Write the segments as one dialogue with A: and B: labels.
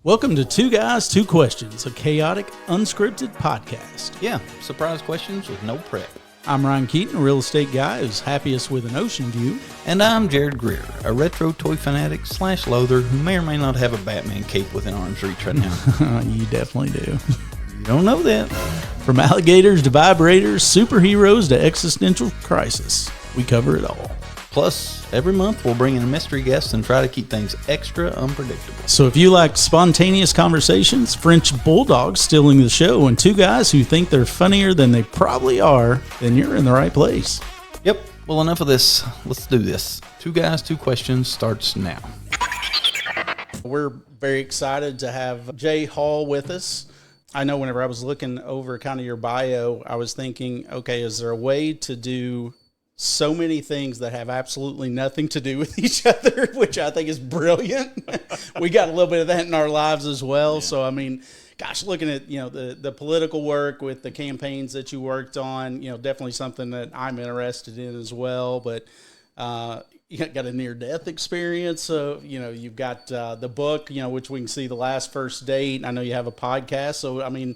A: Welcome to Two Guys, Two Questions, a chaotic, unscripted podcast.
B: Yeah, surprise questions with no prep.
A: I'm Ryan Keaton, a real estate guy who's happiest with an ocean view.
B: And I'm Jarrod Greer, a retro toy fanatic / loather who may or may not have a Batman cape within arm's reach right now.
A: You definitely do.
B: You don't know that.
A: From alligators to vibrators, superheroes to existential crisis, we cover it all.
B: Plus, every month we'll bring in a mystery guest and try to keep things extra unpredictable.
A: So if you like spontaneous conversations, French bulldogs stealing the show, and two guys who think they're funnier than they probably are, then you're in the right place.
B: Yep. Well, enough of this. Let's do this. Two Guys, Two Questions starts now.
A: We're very excited to have Jay Hall with us. I know whenever I was looking over kind of your bio, I was thinking, okay, is there a way to do so many things that have absolutely nothing to do with each other, which I think is brilliant. We got a little bit of that in our lives as well. Yeah. So, I mean, gosh, looking at, the political work with the campaigns that you worked on, definitely something that I'm interested in as well. But you got a near-death experience. So, you've got the book, which we can see, The Last First Date. I know you have a podcast. So, I mean,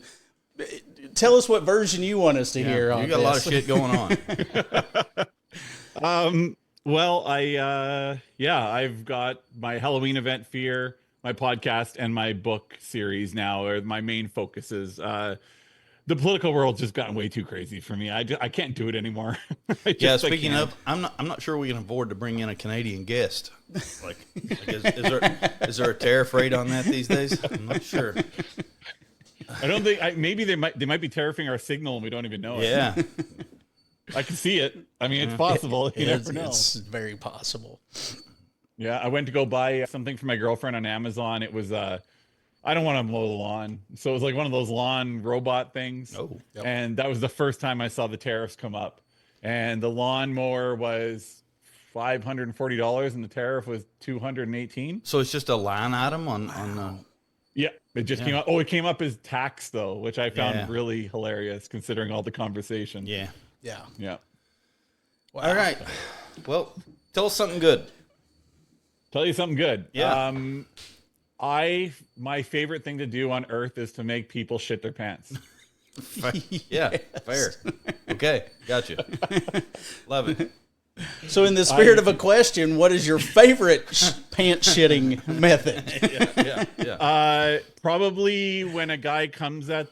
A: tell us what version you want us to hear on this.
B: You got a lot of shit going on.
C: Well, I've got my Halloween event Fear, my podcast, and my book series now are my main focuses. The political world's just gotten way too crazy for me. I can't do it anymore.
B: Speaking of, I'm not sure we can afford to bring in a Canadian guest. Is there a tariff rate on that these days? I'm not sure.
C: I don't think. Maybe they might be tariffing our signal and we don't even know it.
B: Yeah.
C: I can see it. I mean, it's possible. You never know.
A: It's very possible.
C: Yeah, I went to go buy something for my girlfriend on Amazon. It was I don't want to mow the lawn, so it was like one of those lawn robot things.
B: Oh, yep.
C: And that was the first time I saw the tariffs come up. And the lawnmower was $540, and the tariff was $218.
B: So it's just a line item on the.
C: Yeah, it just came up. Oh, it came up as tax though, which I found really hilarious considering all the conversation.
B: Yeah.
C: Wow.
B: All right. Well, tell us something good.
C: Tell you something good.
B: Yeah.
C: My favorite thing to do on earth is to make people shit their pants.
B: Yeah, fair. Okay, gotcha. Love it.
A: So in the spirit of a question, what is your favorite pants shitting method?
B: Yeah.
C: Probably when a guy comes at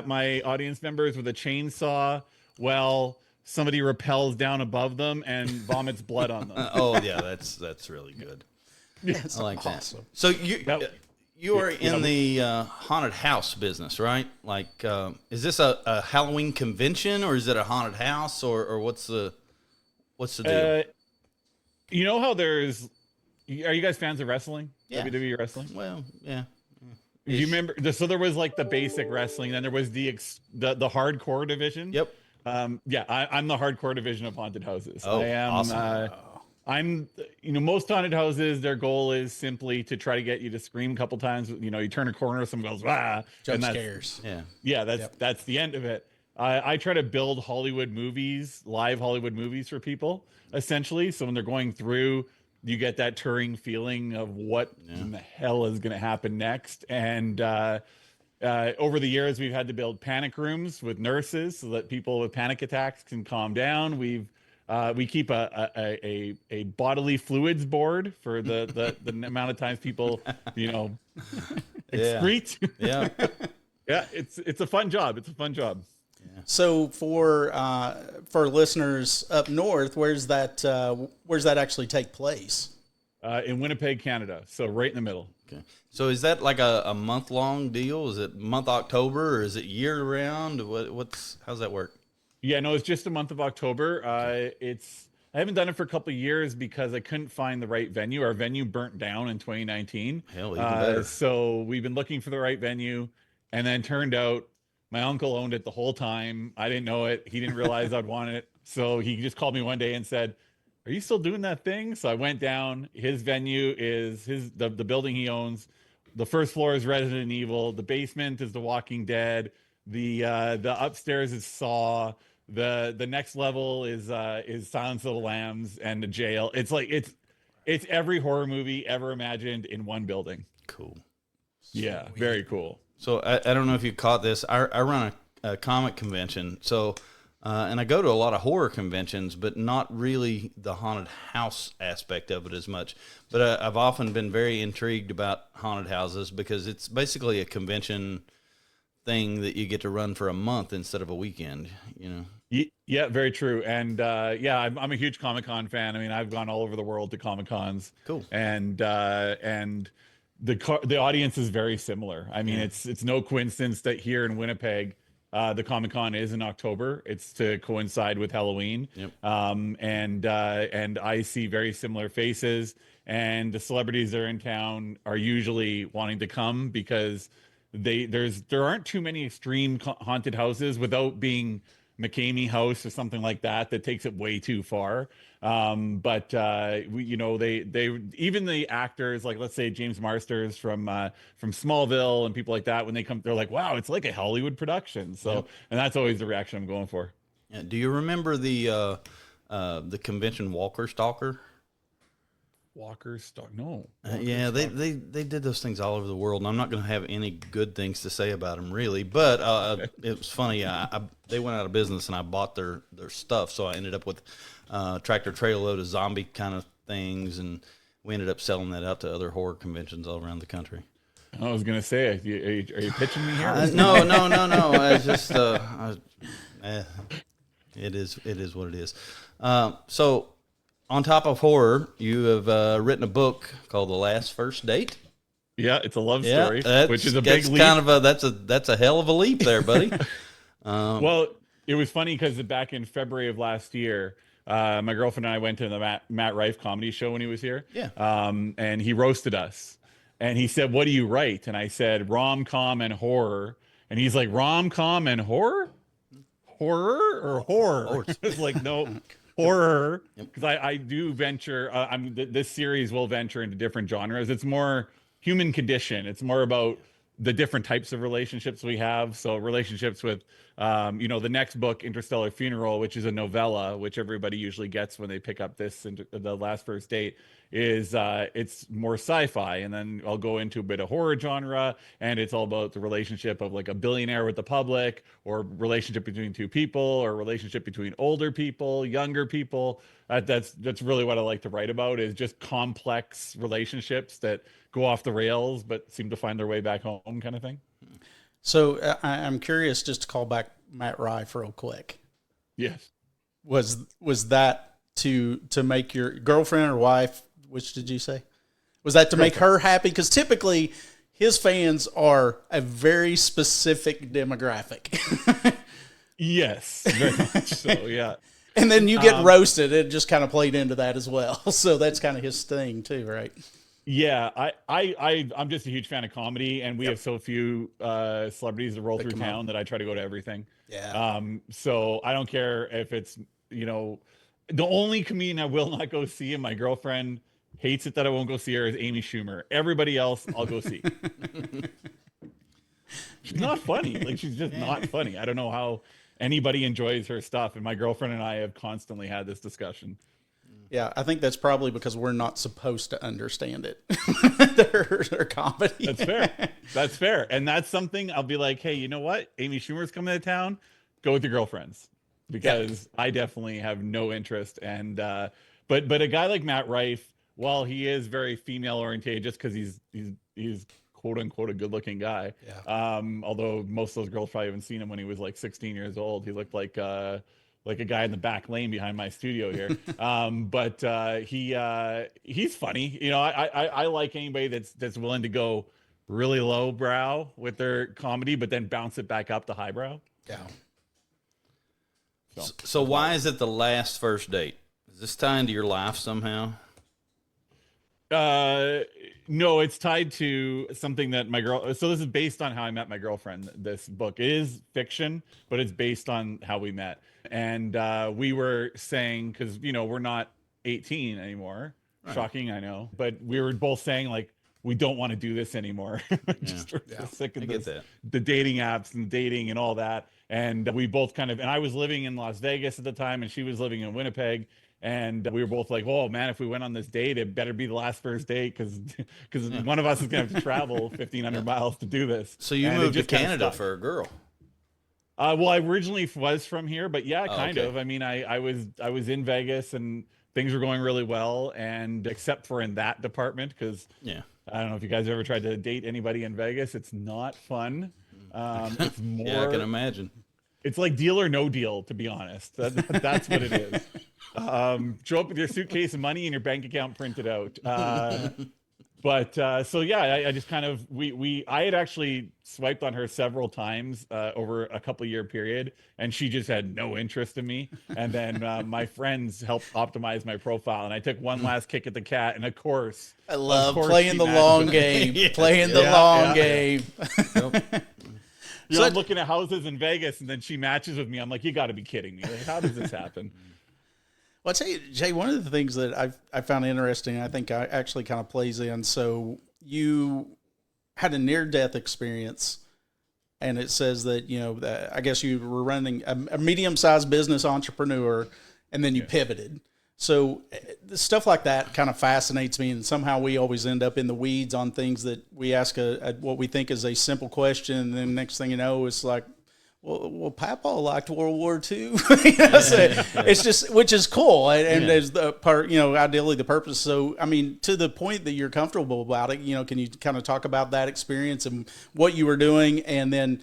C: my audience members with a chainsaw, somebody rappels down above them and vomits blood on them.
B: Oh yeah, that's really good.
A: That's
B: I like
A: awesome.
B: that. So you are in the haunted house business, right? Like, is this a Halloween convention or is it a haunted house or what's the deal?
C: You know how are you guys fans of wrestling?
B: Yeah.
C: WWE wrestling?
B: Well, yeah.
C: Do you remember? So there was like the basic wrestling, then there was the hardcore division.
B: Yep.
C: I'm the hardcore division of haunted houses.
B: Oh,
C: I am.
B: awesome.
C: Most haunted houses, their goal is simply to try to get you to scream a couple times. You turn a corner, someone goes, "Wah!"
A: Jump scares.
B: Yeah.
C: That's the end of it. I try to build live Hollywood movies for people, essentially. So when they're going through, you get that Turing feeling of what in the hell is going to happen next. And over the years, we've had to build panic rooms with nurses so that people with panic attacks can calm down. We keep a bodily fluids board for the amount of times people, excrete.
B: Yeah.
C: Yeah, it's a fun job. It's a fun job.
A: Yeah. So for listeners up north, where's that actually take place?
C: In Winnipeg, Canada. So right in the middle.
B: Okay. So is that like a month-long deal? Is it month October or is it year-round? How's that work?
C: Yeah, no, it's just the month of October. I haven't done it for a couple of years because I couldn't find the right venue. Our venue burnt down in 2019.
B: Hell, even better.
C: So we've been looking for the right venue, and then turned out my uncle owned it the whole time. I didn't know it. He didn't realize I'd want it. So he just called me one day and said, "Are you still doing that thing?" So I went down. His venue is the building he owns. The first floor is Resident Evil. The basement is The Walking Dead. The upstairs is Saw. The next level is Silence of the Lambs and the jail. It's every horror movie ever imagined in one building.
B: Cool.
C: Yeah, very cool.
B: So I don't know if you caught this. I run a comic convention. So, and I go to a lot of horror conventions, but not really the haunted house aspect of it as much. But I've often been very intrigued about haunted houses because it's basically a convention thing that you get to run for a month instead of a weekend, you know?
C: Yeah, very true. And yeah, I'm a huge Comic-Con fan. I mean, I've gone all over the world to Comic-Cons.
B: Cool.
C: And the audience is very similar. I mean, it's no coincidence that here in Winnipeg, the Comic-Con is in October. It's to coincide with Halloween.
B: Yep.
C: And I see very similar faces. And the celebrities that are in town are usually wanting to come because there aren't too many extreme haunted houses without being McCamey House or something like that takes it way too far. But you know, they even the actors, like let's say James Marsters from Smallville and people like that, when they come, they're like, wow, it's like a Hollywood production. So, and that's always the reaction I'm going for.
B: Yeah. Do you remember the convention Walker Stalker?
C: Walker Stock? No.
B: Yeah, they did those things all over the world, and I'm not going to have any good things to say about them, really. But it was funny. They went out of business, and I bought their stuff, so I ended up with tractor trailer load of zombie kind of things, and we ended up selling that out to other horror conventions all around the country.
C: I was going to say, are you pitching me here?
B: No. I just it is what it is. So. On top of horror, you have written a book called The Last First Date.
C: Yeah, it's a love story, which is a big leap.
B: Kind of that's a hell of a leap there, buddy.
C: Well, it was funny because back in February of last year, my girlfriend and I went to the Matt Rife comedy show when he was here.
B: Yeah.
C: And he roasted us. And he said, "What do you write?" And I said, "Rom-com and horror." And he's like, "Rom-com and horror? Horror or horror?" It's like, no. Horror, because I do venture. This series will venture into different genres. It's more human condition. It's more about the different types of relationships we have. So relationships with, the next book, Interstellar Funeral, which is a novella, which everybody usually gets when they pick up The Last First Date, is it's more sci-fi. And then I'll go into a bit of horror genre, and it's all about the relationship of like a billionaire with the public, or relationship between two people, or relationship between older people, younger people. That's really what I like to write about, is just complex relationships that go off the rails but seem to find their way back home, kind of thing.
A: So I'm curious, just to call back Matt Rife real quick.
C: Yes.
A: Was that to make your girlfriend or wife, which did you say? Was that to make her happy? Because typically his fans are a very specific demographic.
C: Yes, very much so, yeah.
A: And then you get roasted. It just kind of played into that as well. So that's kind of his thing too, right?
C: Yeah, I'm just a huge fan of comedy, and we have so few celebrities that roll through town that I try to go to everything.
A: Yeah.
C: So I don't care if it's, the only comedian I will not go see, and my girlfriend hates it that I won't go see her, is Amy Schumer. Everybody else I'll go see. She's not funny. Like, she's just not funny. I don't know how anybody enjoys her stuff, and my girlfriend and I have constantly had this discussion.
A: Yeah, I think that's probably because we're not supposed to understand it. their comedy.
C: That's fair. And that's something I'll be like, hey, you know what? Amy Schumer's coming to town. Go with your girlfriends, because I definitely have no interest. And but a guy like Matt Rife, while he is very female oriented, just because he's quote unquote a good looking guy. Yeah. Although most of those girls probably haven't seen him when he was like 16 years old. He looked like a guy in the back lane behind my studio here. But he's funny. I like anybody that's willing to go really low brow with their comedy, but then bounce it back up to highbrow.
A: Yeah.
B: So why is it The Last First Date? Is this tied into your life somehow?
C: No, it's tied to something that so this is based on how I met my girlfriend. This book is fiction, but it's based on how we met. And we were saying, because we're not 18 anymore. Right. Shocking, I know, but we were both saying, like, we don't want to do this anymore. Just sick of the dating apps and dating and all that. And we both and I was living in Las Vegas at the time, and she was living in Winnipeg. And we were both like, "Oh man, if we went on this date, it better be the last first date because one of us is gonna have to travel 1,500 miles to do this."
B: So you
C: And it
B: moved to
C: just kinda
B: Canada
C: stuck.
B: for a girl.
C: Well, I originally was from here, but yeah,
B: Oh,
C: kind
B: okay.
C: of. I mean, I was in Vegas and things were going really well, and except for in that department, because
B: Yeah.
C: I don't know if you guys ever tried to date anybody in Vegas. It's not fun. It's
B: Yeah, I can
C: more.
B: imagine.
C: It's like Deal or No Deal, to be honest. That's what it is. Show up with your suitcase of money and your bank account printed out. But so yeah, I just kind of I had actually swiped on her several times over a couple year period, and she just had no interest in me. And then my friends helped optimize my profile, and I took one last kick at the cat, and of course,
A: I love
C: she
A: playing the
C: matched
A: long
C: with me.
A: game.
B: Yes,
A: Playing the
C: yeah,
A: long
C: yeah.
A: game.
B: Yep.
C: You
A: So
C: know, I'm looking at houses in Vegas, and then she matches with me. I'm like, you got to be kidding me! Like, how does this happen?
A: Well, I tell you, Jay, one of the things that I found interesting, I think I actually kind of plays in. So you had a near-death experience, and it says that, you know, that I guess you were running a medium-sized business entrepreneur, and then you pivoted. So stuff like that kind of fascinates me, and somehow we always end up in the weeds on things that we ask what we think is a simple question, and then next thing you know, it's like, well, Papa liked World War II. You know, so it's just, which is cool, and there's the part, you know, ideally the purpose. So, I mean, to the point that you're comfortable about it, you know, can you kind of talk about that experience and what you were doing, and then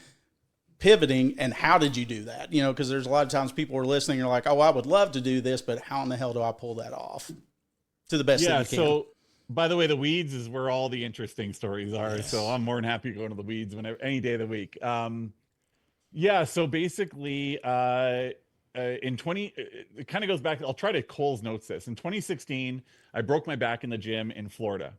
A: pivoting, and how did you do that? You know, because there's a lot of times people are listening, and are like, oh, I would love to do this, but how in the hell do I pull that off to the best
C: Yeah.
A: that you can?
C: So, by the way, the weeds is where all the interesting stories are.
A: Yes.
C: So I'm more than happy to go into the weeds whenever, any day of the week. Yeah, so basically, in 20, it kind of goes back. I'll try to Cole's notes this. In 2016, I broke my back in the gym in Florida,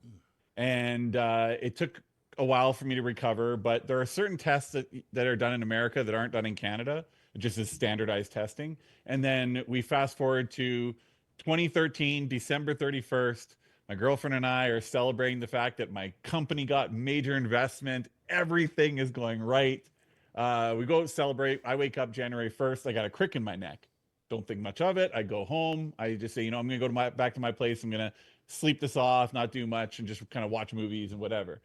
C: and it took a while for me to recover. But there are certain tests that are done in America that aren't done in Canada, just as standardized testing. And then we fast forward to 2013, December 31st. My girlfriend and I are celebrating the fact that my company got major investment. Everything is going right. We go celebrate. I wake up January 1st. I got a crick in my neck. Don't think much of it. I go home. I just say, you know, I'm going to go to back to my place. I'm going to sleep this off, not do much, and just kind of watch movies and whatever.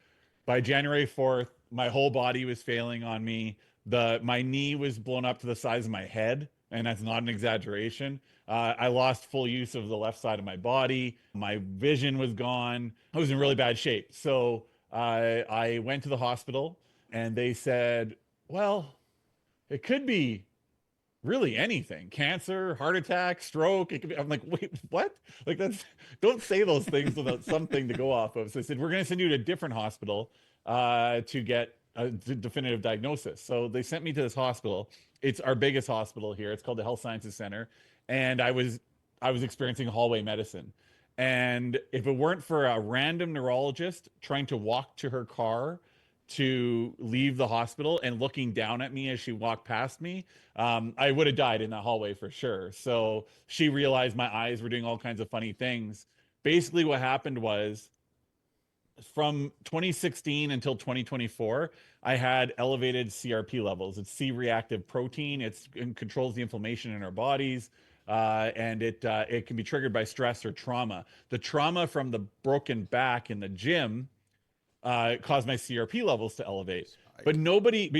C: By January 4th, my whole body was failing on me. My knee was blown up to the size of my head, and that's not an exaggeration. I lost full use of the left side of my body. My vision was gone. I was in really bad shape. So I went to the hospital, and they said, well, it could be really anything: cancer, heart attack, stroke. It could be. I'm like, wait, what? Like, don't say those things without something to go off of. So they said, we're going to send you to a different hospital to get a definitive diagnosis. So they sent me to this hospital. It's our biggest hospital here. It's called the Health Sciences Center. And I was experiencing hallway medicine. And if it weren't for a random neurologist trying to walk to her car to leave the hospital and looking down at me as she walked past me, I would have died in that hallway for sure. So she realized my eyes were doing all kinds of funny things. Basically, what happened was, from 2016 until 2024, I had elevated CRP levels. It's C-reactive protein. It controls the inflammation in our bodies, and it can be triggered by stress or trauma. The trauma from the broken back in the gym caused my CRP levels to elevate. But nobody's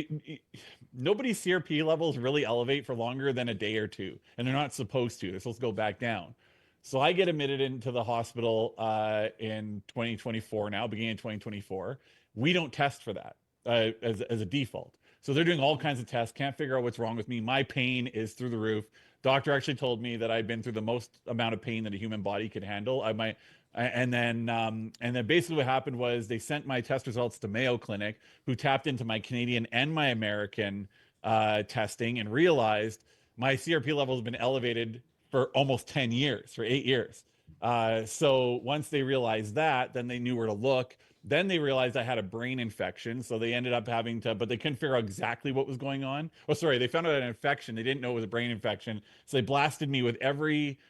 C: CRP levels really elevate for longer than a day or two, and they're not supposed to. They're supposed to go back down. So I get admitted into the hospital in 2024 now, beginning in 2024. We don't test for that as a default. So they're doing all kinds of tests, can't figure out what's wrong with me. My pain is through the roof. Doctor actually told me that I've been through the most amount of pain that a human body could handle. And then basically what happened was they sent my test results to Mayo Clinic, who tapped into my Canadian and my American testing and realized my CRP level has been elevated for almost 10 years, for 8 years. So once they realized that, then they knew where to look. Then they realized I had a brain infection. So they ended up having to, but they couldn't figure out exactly what was going on. Oh, sorry, they found out an infection. They didn't know it was a brain infection. So they blasted me with every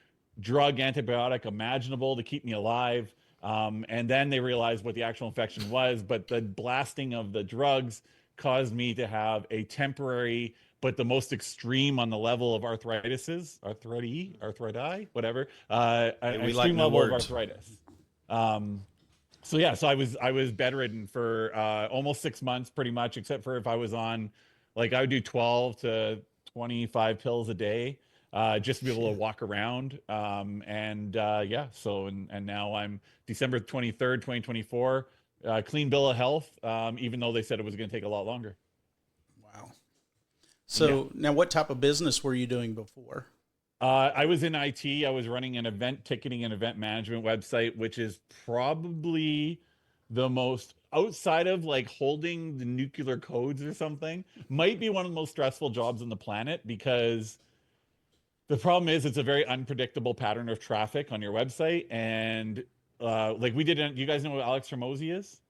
C: drug, antibiotic imaginable to keep me alive. And then they realized what the actual infection was. But the blasting of the drugs caused me to have a temporary but the most extreme on the level of arthritis, whatever, an
B: we
C: extreme
B: like no
C: level of
B: words.
C: arthritis. So yeah, so I was bedridden for almost 6 months, pretty much, except for if I was on, like, I would do 12 to 25 pills a day, just to be able to walk around. Yeah, so and now I'm December 23rd, 2024, clean bill of health, even though they said it was going to take a lot longer.
A: Wow. So now, what type of business were you doing before?
C: I was in IT. I was running an event ticketing and event management website, which is probably the most, outside of like holding the nuclear codes or something, might be one of the most stressful jobs on the planet, because the problem is it's a very unpredictable pattern of traffic on your website. And like we did, you guys know what Alex Hormozy is?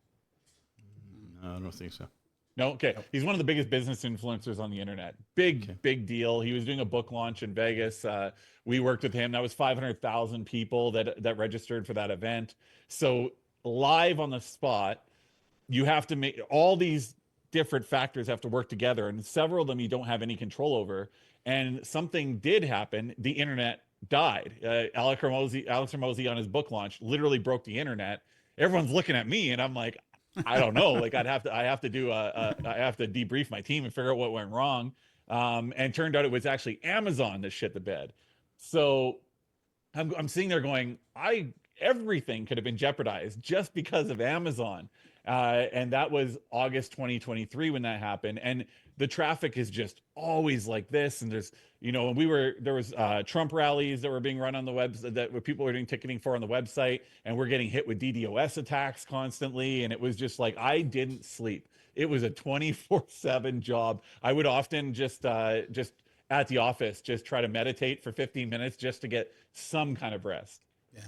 B: No, I don't think so.
C: No, okay. He's one of the biggest business influencers on the internet. Big deal. He was doing a book launch in Vegas. We worked with him. That was 500,000 people that registered for that event. So live on the spot, you have to make all these different factors have to work together, and several of them you don't have any control over. And something did happen. The internet died. Alex Hormozy on his book launch literally broke the internet. Everyone's looking at me, and I'm like, I don't know. Like I have to debrief my team and figure out what went wrong. And turned out it was actually Amazon that shit the bed. So I'm sitting there going, everything could have been jeopardized just because of Amazon. And that was August 2023 when that happened. And the traffic is just always like this. And there's, and there was Trump rallies that were being run on the website, that people were doing ticketing for on the website, and we're getting hit with DDoS attacks constantly. And it was just like, I didn't sleep. It was a 24/7 job. I would often just at the office, just try to meditate for 15 minutes just to get some kind of rest.
A: Yeah.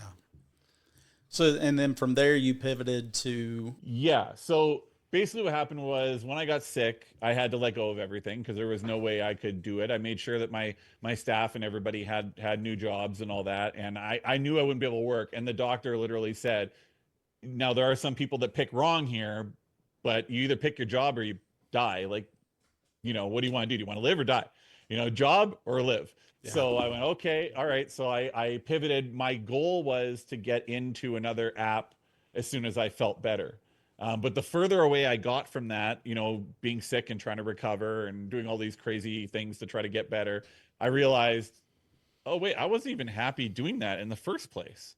A: So, and then from there you pivoted to...
C: Yeah. So basically what happened was, when I got sick, I had to let go of everything because there was no way I could do it. I made sure that my staff and everybody had new jobs and all that. And I knew I wouldn't be able to work. And the doctor literally said, now there are some people that pick wrong here, but you either pick your job or you die. Like, what do you want to do? Do you want to live or die? Job or live? Yeah. So I went, okay, all right. So I pivoted. My goal was to get into another app as soon as I felt better. But the further away I got from that, being sick and trying to recover and doing all these crazy things to try to get better, I realized, oh, wait, I wasn't even happy doing that in the first place.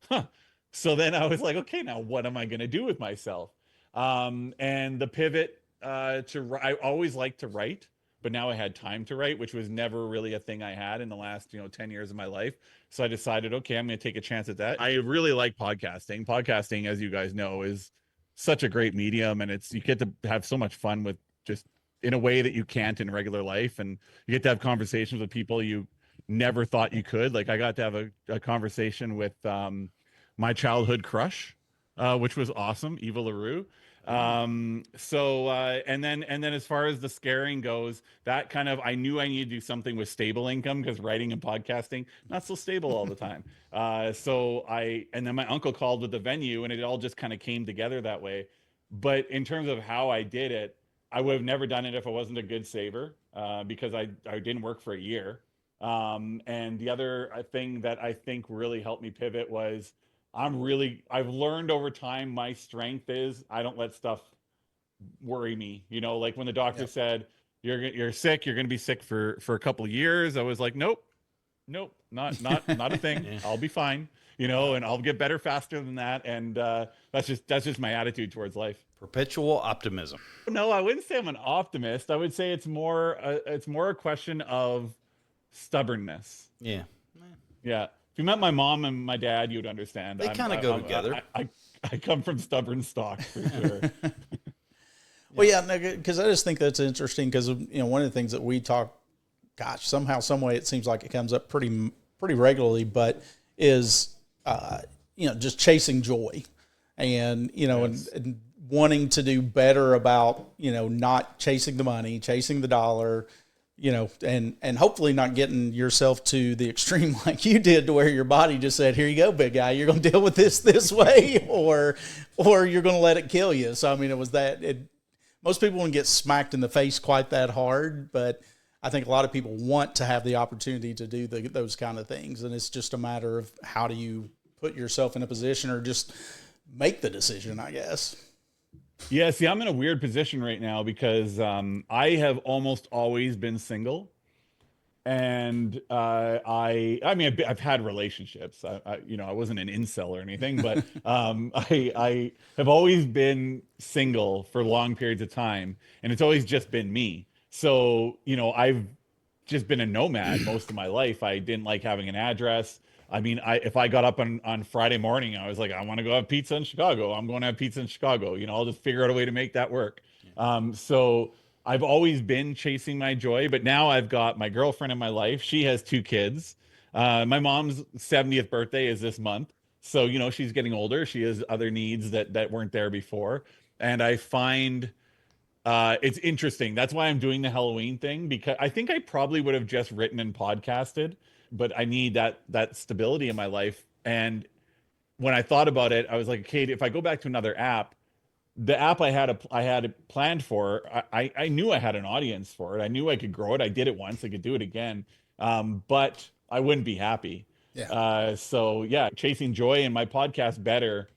C: Huh. So then I was like, okay, now what am I going to do with myself? And the pivot I always liked to write, but now I had time to write, which was never really a thing I had in the last, 10 years of my life. So I decided, okay, I'm going to take a chance at that. I really like podcasting. Podcasting, as you guys know, is such a great medium, and you get to have so much fun with, just in a way that you can't in regular life. And you get to have conversations with people you never thought you could. Like, I got to have a conversation with my childhood crush, which was awesome, Eva LaRue. And then as far as the scaring goes, that kind of, I knew I needed to do something with stable income, because writing and podcasting, not so stable all the time. And then my uncle called with the venue, and it all just kind of came together that way. But in terms of how I did it, I would have never done it if I wasn't a good saver, because I didn't work for a year. And the other thing that I think really helped me pivot was, I've learned over time, my strength is I don't let stuff worry me. Like when the doctor said, you're sick, you're going to be sick for a couple of years. I was like, nope, not a thing. Yeah. I'll be fine, and I'll get better faster than that. And that's just my attitude towards life.
B: Perpetual optimism.
C: No, I wouldn't say I'm an optimist. I would say it's more a question of stubbornness.
B: Yeah.
C: Yeah. If you met my mom and my dad, you would understand.
B: They kind of go together.
C: I come from stubborn stock, for sure.
A: Well, yeah, because I just think that's interesting, because one of the things that we talk, gosh, somehow, some way, it seems like it comes up pretty regularly, but is just chasing joy, and yes. and wanting to do better about not chasing the money, chasing the dollar. And hopefully not getting yourself to the extreme like you did, to where your body just said, here you go, big guy, you're going to deal with this way, or you're going to let it kill you. So, I mean, it was most people wouldn't get smacked in the face quite that hard, but I think a lot of people want to have the opportunity to do those kind of things. And it's just a matter of how do you put yourself in a position or just make the decision, I guess.
C: Yeah, see, I'm in a weird position right now because I have almost always been single. And I mean, I've had relationships. I wasn't an incel or anything, but I have always been single for long periods of time, and it's always just been me. So, I've just been a nomad most of my life. I didn't like having an address. I mean, if I got up on Friday morning, I was like, I want to go have pizza in Chicago. I'm going to have pizza in Chicago. I'll just figure out a way to make that work. So I've always been chasing my joy, but now I've got my girlfriend in my life. She has 2 kids. My mom's 70th birthday is this month. So, she's getting older. She has other needs that weren't there before. And I find it's interesting. That's why I'm doing the Halloween thing, because I think I probably would have just written and podcasted, but I need that stability in my life. And when I thought about it, I was like, Kate, if I go back to another app, the app I had planned for, I knew I had an audience for it. I knew I could grow it. I did it once. I could do it again. But I wouldn't be happy.
A: Yeah.
C: So yeah, chasing joy and my podcast Better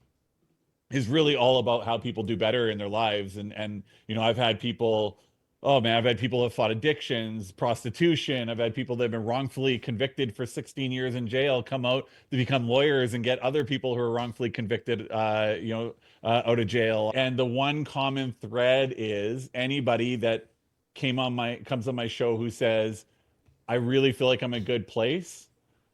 C: is really all about how people do better in their lives. And I've had people, oh man, I've had people that have fought addictions, prostitution. I've had people that have been wrongfully convicted for 16 years in jail come out to become lawyers and get other people who are wrongfully convicted, out of jail. And the one common thread is anybody that comes on my show who says, I really feel like I'm in a good place,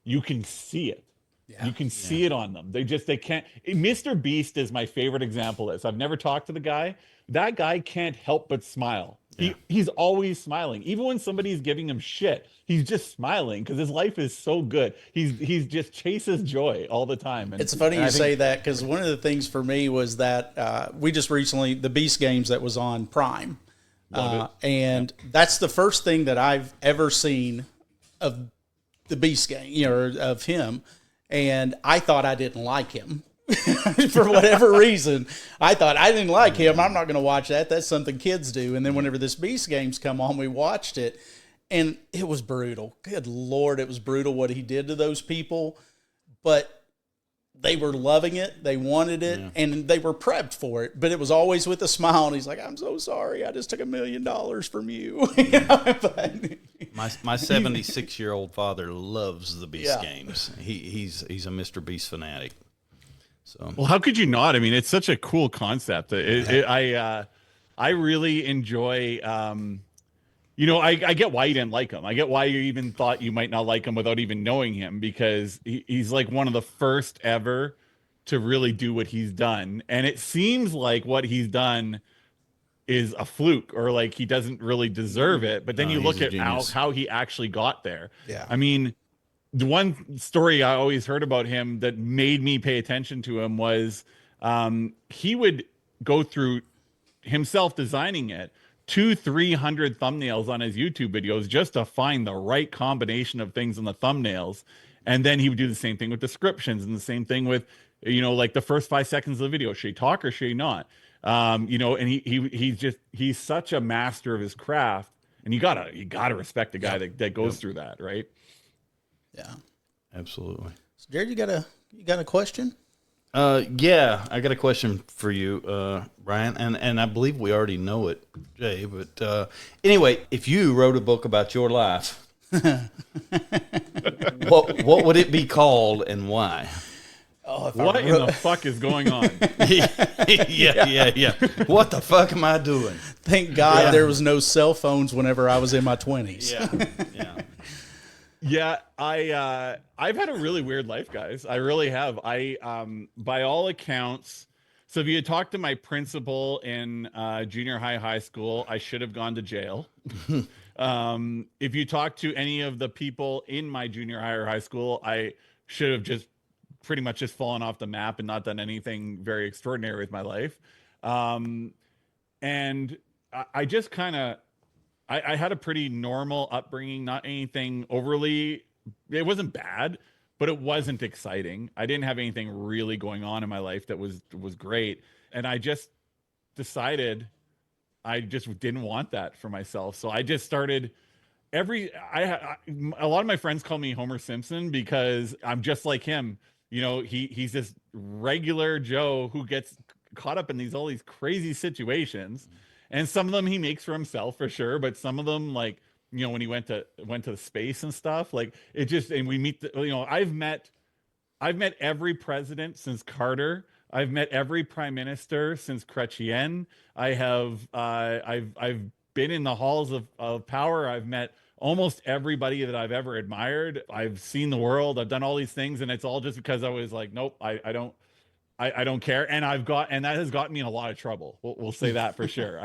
C: you can see it.
A: Yeah.
C: You can see it on them. They can't. Mr. Beast is my favorite example of this. I've never talked to the guy. That guy can't help but smile. Yeah. He's always smiling. Even when somebody's giving him shit, he's just smiling because his life is so good. He's just chases joy all the time. And
A: it's funny you say that, because one of the things for me was that we just recently, the Beast Games that was on Prime. And that's the first thing that I've ever seen of the Beast Game, or of him. And I thought I didn't like him. For whatever reason, I thought I didn't like him. I'm not going to watch that. That's something kids do. And then whenever this Beast Games come on, we watched it, and it was brutal. Good Lord, it was brutal what he did to those people. But they were loving it. They wanted it, and they were prepped for it. But it was always with a smile. And he's like, "I'm so sorry. I just took $1 million from you."
B: My 76-year-old father loves the Beast Games. He's a Mr. Beast fanatic. So,
C: well, how could you not? I mean, it's such a cool concept. I really enjoy. I get why you didn't like him. I get why you even thought you might not like him without even knowing him, because he's like one of the first ever to really do what he's done. And it seems like what he's done is a fluke, or like he doesn't really deserve it. But then you look at how he actually got there.
A: Yeah.
C: I mean, the one story I always heard about him that made me pay attention to him was he would go through himself designing it 200-300 thumbnails on his YouTube videos just to find the right combination of things in the thumbnails. And then he would do the same thing with descriptions, and the same thing with, like the first 5 seconds of the video. Should he talk or should he not? And he's such a master of his craft, and you gotta respect the guy that goes through that, right?
A: Yeah,
B: absolutely.
A: So Jarrod, you got a question?
B: Yeah, I got a question for you, Ryan, and I believe we already know it, Jay. But anyway, if you wrote a book about your life, what would it be called and why?
C: Oh, what in the fuck is going on?
B: yeah. What the fuck am I doing?
A: Thank God there was no cell phones whenever I was in my 20s.
C: Yeah, I've had a really weird life, guys. I really have. By all accounts, so if you had talked to my principal in junior high school, I should have gone to jail. If you talk to any of the people in my junior high or high school, I should have just pretty much just fallen off the map and not done anything very extraordinary with my life. And I just kind of, I had a pretty normal upbringing, not anything overly, it wasn't bad, but it wasn't exciting. I didn't have anything really going on in my life that was great. And I just decided I just didn't want that for myself. So I just started a lot of my friends call me Homer Simpson because I'm just like him. You know, he's this regular Joe who gets caught up in all these crazy situations, and some of them he makes for himself for sure, but some of them, like, you know, when he went to the space and stuff, like, it just, and we meet you know, I've met every president since Carter. I've met every prime minister since Chrétien. I've been in the halls of power. I've met almost everybody that I've ever admired. I've seen the world. I've done all these things, and it's all just because I was like, nope, I don't care. And that has gotten me in a lot of trouble. We'll say that for sure.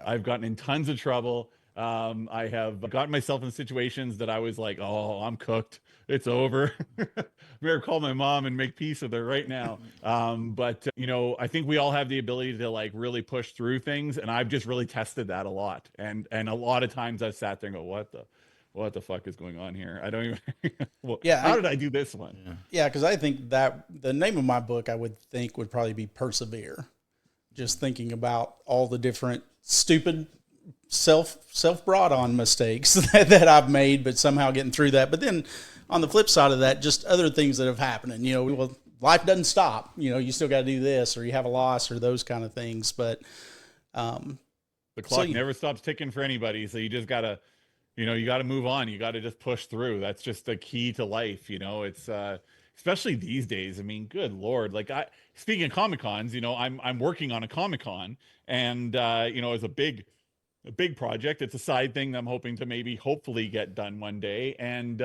C: I've gotten in tons of trouble. I have gotten myself in situations that I was like, oh, I'm cooked. It's over. Better call my mom and make peace with her right now. But you know, I think we all have the ability to, like, really push through things, and I've just really tested that a lot. And a lot of times I've sat there and go, what the fuck is going on here? I don't even. How did I do this one?
A: Yeah, because I think that the name of my book, I would think, would probably be Persevere. Just thinking about all the different stupid self brought on mistakes that I've made, but somehow getting through that. But then on the flip side of that, just other things that have happened. And, you know, well, life doesn't stop. You know, you still got to do this, or you have a loss, or those kind of things. But
C: the clock never stops ticking for anybody. So you just gotta, you know, you got to move on. You got to just push through. That's just the key to life. You know, it's especially these days. I mean, good Lord. Like, speaking of Comic-Cons, you know, I'm working on a Comic-Con, and you know, it's a big project. It's a side thing that I'm hoping to hopefully get done one day. And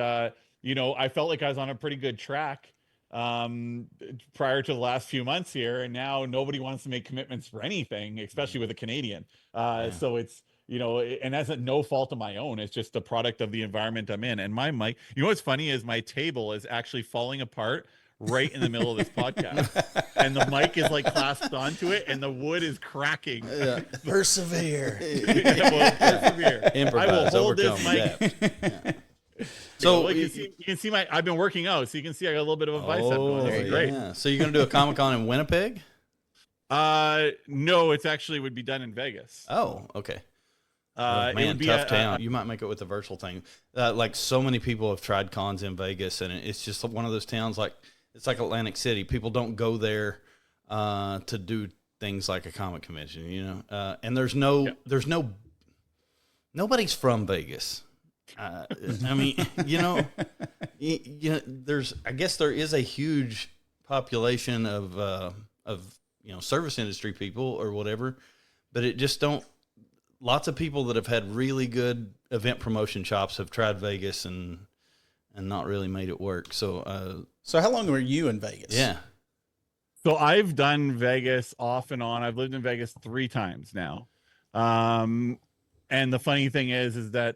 C: you know, I felt like I was on a pretty good track prior to the last few months here, and now nobody wants to make commitments for anything, especially with a Canadian. So it's, you know, and that's no fault of my own. It's just the product of the environment I'm in. And my mic, you know, what's funny is my table is actually falling apart right in the middle of this podcast, and the mic is, like, clasped onto it, and the wood is cracking.
A: Persevere.
C: Persevere.
B: Improvise,
C: I will hold this
B: mic.
C: So you can see I've been working out, so you can see I got a little bit of a bicep going. This is great.
B: Yeah. So you're going to do a Comic-Con in Winnipeg?
C: No, it's actually would be done in Vegas.
B: Oh, okay. Man,
C: it would be
B: tough town. You might make it with the virtual thing. Like, so many people have tried cons in Vegas, and it's just one of those towns, like, it's like Atlantic City. People don't go there to do things like a comic convention, you know. And there's nobody's from Vegas. I mean, you know, I guess there is a huge population of you know, service industry people or whatever, but it just don't. Lots of people that have had really good event promotion shops have tried Vegas and not really made it work. So
A: how long were you in Vegas?
B: Yeah.
C: So I've done Vegas off and on. I've lived in Vegas 3 times now. And the funny thing is that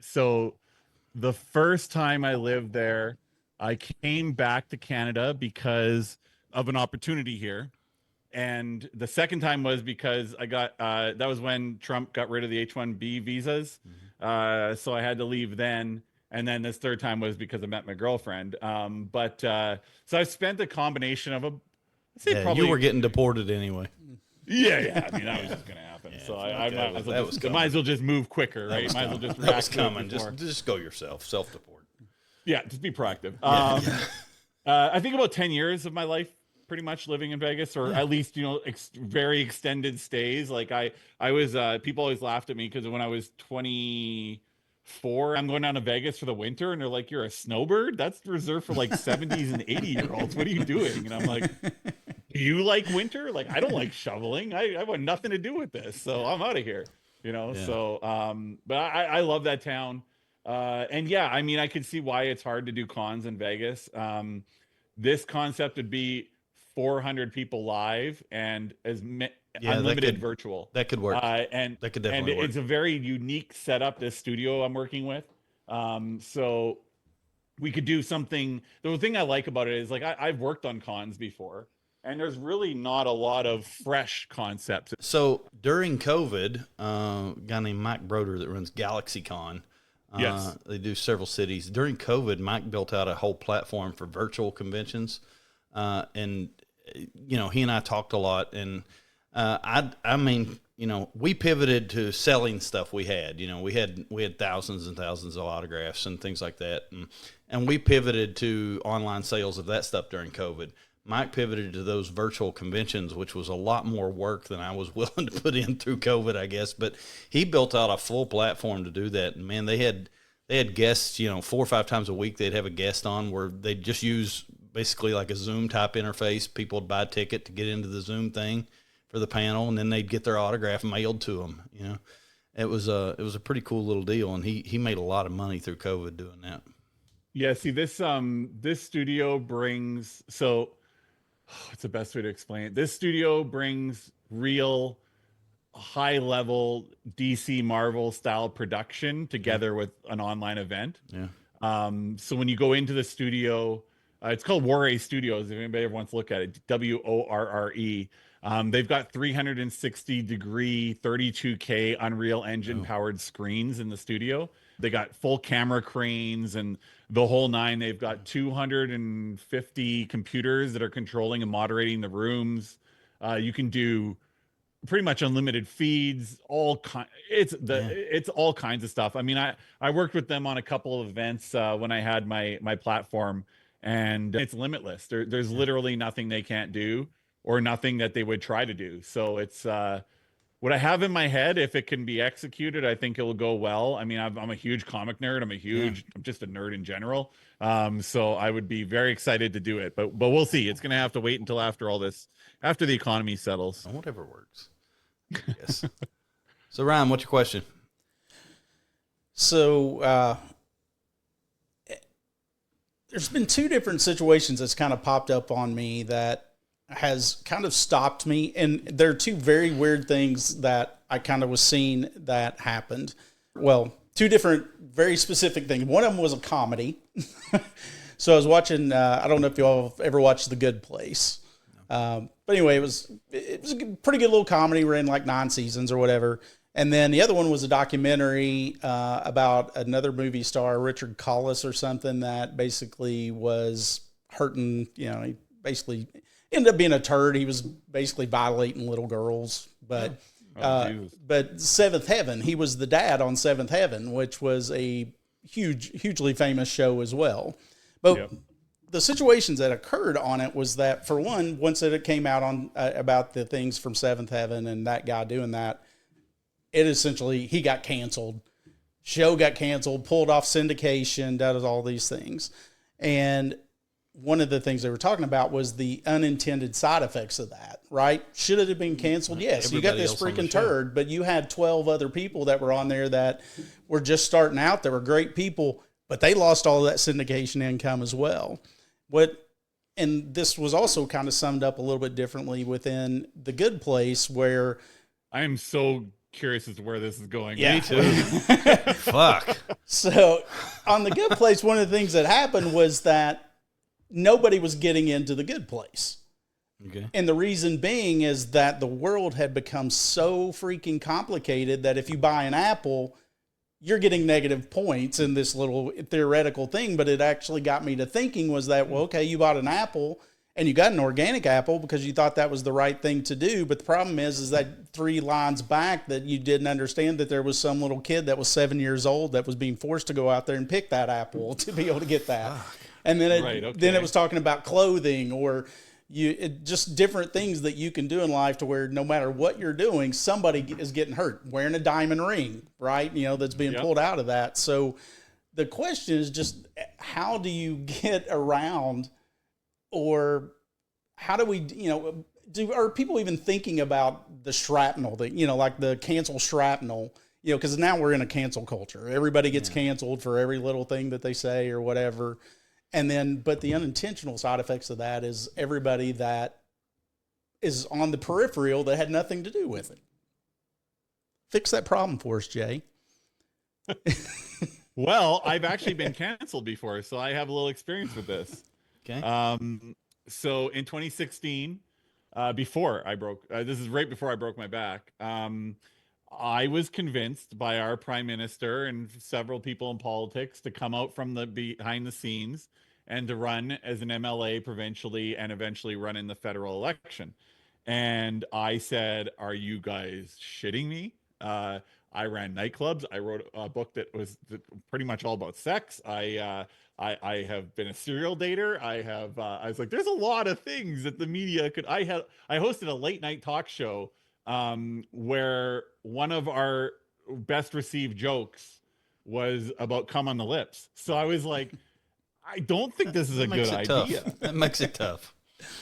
C: so the first time I lived there, I came back to Canada because of an opportunity here. And the second time was because I got that was when Trump got rid of the H-1B visas. So I had to leave then. And then this third time was because I met my girlfriend. So I spent a combination of
B: you were getting deported anyway.
C: Yeah. I mean, that was just going to happen. So I might as well just move quicker, right? Might as well just
B: that was coming. Just go yourself, self-deport.
C: Yeah, just be proactive. I think about 10 years of my life pretty much living in Vegas, or at least, you know, very extended stays. Like I was, people always laughed at me because when I was 24, I'm going down to Vegas for the winter, and they're like, "You're a snowbird? That's reserved for like 70s and 80-year-olds. What are you doing?" And I'm like, "Do you like winter? Like, I don't like shoveling. I want nothing to do with this, so I'm out of here." You know. Yeah. So, but I love that town, and yeah, I mean, I could see why it's hard to do cons in Vegas. This concept would be 400 people live and unlimited virtual.
B: That could work.
C: And
B: that could definitely work.
C: It's a very unique setup, this studio I'm working with. So we could do something. The thing I like about it is, like, I've worked on cons before, and there's really not a lot of fresh concepts.
B: So during COVID, a guy named Mike Broder that runs GalaxyCon,
C: yes,
B: they do several cities. During COVID, Mike built out a whole platform for virtual conventions. And, you know, he and I talked a lot, and I mean, we pivoted to selling stuff we had. We had thousands and thousands of autographs and things like that, and we pivoted to online sales of that stuff during COVID. Mike pivoted to those virtual conventions, which was a lot more work than I was willing to put in through COVID, I guess. But he built out a full platform to do that. And man, they had guests, 4 or 5 times a week. They'd have a guest on where they'd just use basically like a Zoom type interface. People would buy a ticket to get into the Zoom thing for the panel, and then they'd get their autograph mailed to them. It was a pretty cool little deal, and he made a lot of money through COVID doing that.
C: Yeah. See, this studio brings, what's the best way to explain it? This studio brings real high level DC Marvel style production together with an online event.
B: Yeah.
C: So when you go into the studio, it's called Warre Studios. If anybody ever wants to look at it, WORRE. They've got 360 degree 32K Unreal Engine powered screens in the studio. They got full camera cranes and the whole nine. They've got 250 computers that are controlling and moderating the rooms. You can do pretty much unlimited feeds, it's all kinds of stuff. I mean, I worked with them on a couple of events when I had my platform, and it's limitless. There's literally nothing they can't do or nothing that they would try to do. So it's what I have in my head. If it can be executed, I think it will go well. I mean, I'm a huge comic nerd. I'm just a nerd in general. So I would be very excited to do it, but we'll see. It's going to have to wait until after the economy settles.
B: Whatever works. Yes. So Ryan, what's your question?
A: So there's been 2 different situations that's kind of popped up on me that has kind of stopped me. And they're 2 very weird things that I kind of was seeing that happened. Well, 2 different, very specific things. One of them was a comedy. So I was watching, I don't know if you all have ever watched The Good Place. But anyway, it was a pretty good little comedy. We're in like 9 seasons or whatever. And then the other one was a documentary about another movie star, Richard Collis or something, that basically was hurting, he basically ended up being a turd. He was basically violating little girls. But Seventh Heaven, he was the dad on Seventh Heaven, which was a hugely famous show as well. But the situations that occurred on it was that, for one, once it came out on about the things from Seventh Heaven and that guy doing that, it essentially, he got canceled. Show got canceled, pulled off syndication, does all these things. And one of the things they were talking about was the unintended side effects of that, right? Should it have been canceled? Yes.
B: Everybody
A: you got this freaking
B: show.
A: turd, but you had 12 other people that were on there that were just starting out. They were great people, but they lost all of that syndication income as well. And this was also kind of summed up a little bit differently within The Good Place, where
C: I am so curious as to where this is going.
B: Yeah. Me too. Fuck.
A: So on The Good Place, one of the things that happened was that nobody was getting into The Good Place.
B: Okay.
A: And the reason being is that the world had become so freaking complicated that if you buy an apple, you're getting negative points in this little theoretical thing. But it actually got me to thinking was that, well, okay, you bought an apple and you got an organic apple because you thought that was the right thing to do. But the problem is that 3 lines back that you didn't understand that there was some little kid that was 7 years old that was being forced to go out there and pick that apple to be able to get that. And then then it was talking about clothing or just different things that you can do in life to where no matter what you're doing, somebody is getting hurt. Wearing a diamond ring, right? That's being pulled out of that. So the question is just, how do you get around, or how do we, are people even thinking about the shrapnel, like the cancel shrapnel, because now we're in a cancel culture. Everybody gets canceled for every little thing that they say or whatever. And then, but the unintentional side effects of that is everybody that is on the peripheral that had nothing to do with it. Fix that problem for us, Jay.
C: Well, I've actually been canceled before, so I have a little experience with this.
B: Okay.
C: So in 2016, before I broke, this is right before I broke my back. I was convinced by our prime minister and several people in politics to come out from the behind the scenes and to run as an MLA provincially and eventually run in the federal election. And I said, "Are you guys shitting me?" I ran nightclubs. I wrote a book that was pretty much all about sex. I have been a serial dater. I was like, there's a lot of things that the media could. I hosted a late night talk show where one of our best received jokes was about cum on the lips. So I was like, I don't think this is a good idea.
B: That makes it tough.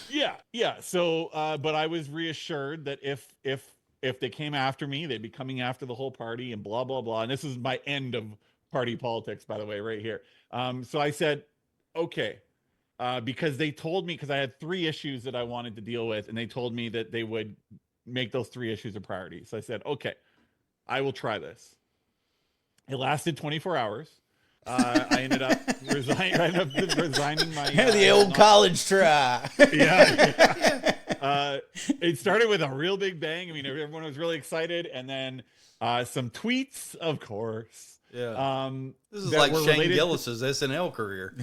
C: Yeah. So, but I was reassured that if they came after me, they'd be coming after the whole party and blah blah blah. And this is my end of party politics, by the way, right here. So I said, okay, because they told me, because I had 3 issues that I wanted to deal with, and they told me that they would make those 3 issues a priority. So I said, okay, I will try this. It lasted 24 hours. I ended up resigning my
A: the old college try.
C: It started with a real big bang. I mean, everyone was really excited, and then some tweets, of course.
B: Yeah. This is like Shane Gillis's SNL career.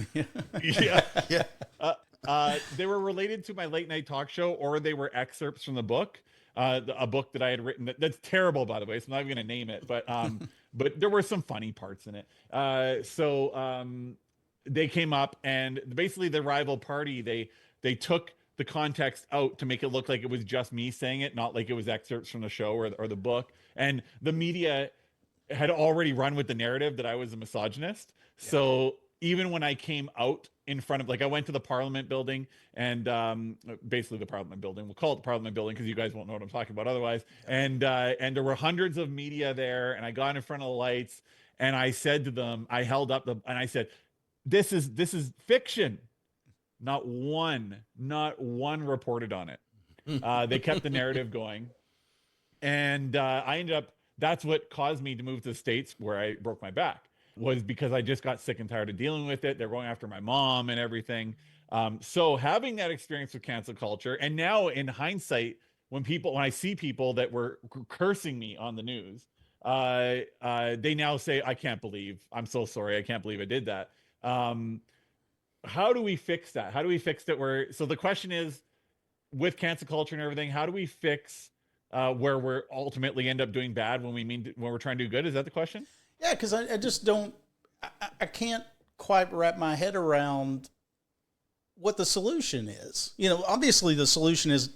C: They were related to my late night talk show, or they were excerpts from the book. A book that I had written that's terrible, by the way, so I'm not even going to name it, but there were some funny parts in it. So they came up, and basically the rival party, they took the context out to make it look like it was just me saying it, not like it was excerpts from the show or the book. And the media had already run with the narrative that I was a misogynist. Yeah. So even when I came out in front of, like, I went to the Parliament building, and basically the Parliament building, we'll call it the Parliament building because you guys won't know what I'm talking about otherwise. Yeah. And there were hundreds of media there, and I got in front of the lights, and I said to them, I held up and I said, this is fiction. Not one reported on it. They kept the narrative going. And I ended up, that's what caused me to move to the States, where I broke my back, was because I just got sick and tired of dealing with it. They're going after my mom and everything. So having that experience with cancel culture, and now in hindsight, when I see people that were cursing me on the news, they now say, I'm so sorry. I can't believe I did that. How do we fix that? How do we fix it? So the question is, with cancel culture and everything, how do we fix where we're ultimately end up doing bad when we're trying to do good? Is that the question?
A: Yeah, because I just don't, I can't quite wrap my head around what the solution is. Obviously the solution is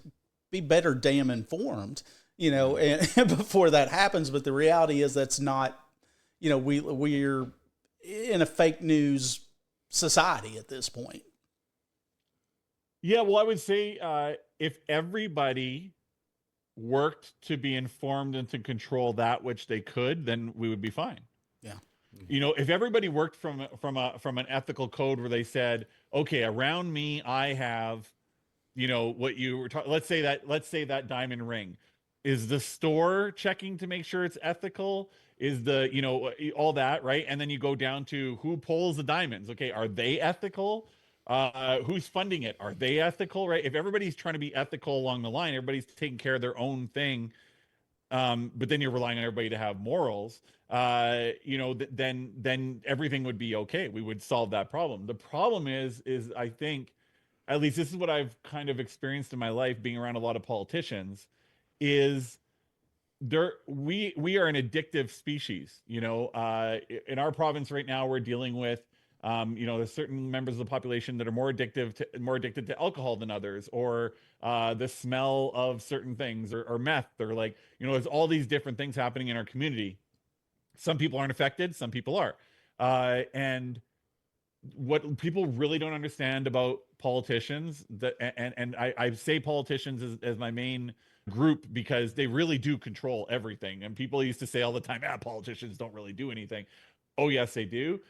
A: be better damn informed, and before that happens. But the reality is that's not, we're in a fake news society at this point.
C: Yeah, well, I would say if everybody worked to be informed and to control that which they could, then we would be fine.
A: Yeah.
C: If everybody worked from an ethical code where they said, okay, around me, I have, what you were talking, let's say that diamond ring, is the store checking to make sure it's ethical? Is all that, right? And then you go down to who pulls the diamonds. Okay, are they ethical? Who's funding it? Are they ethical, right? If everybody's trying to be ethical along the line, everybody's taking care of their own thing, but then you're relying on everybody to have morals, then everything would be okay. We would solve that problem. The problem is I think, at least this is what I've kind of experienced in my life being around a lot of politicians, is we are an addictive species. In our province right now, we're dealing with there's certain members of the population that are more addicted to alcohol than others, or the smell of certain things, or meth, or there's all these different things happening in our community. Some people aren't affected, some people are. And what people really don't understand about politicians, and I say politicians as my main group, because they really do control everything. And people used to say all the time, politicians don't really do anything. Oh yes, they do.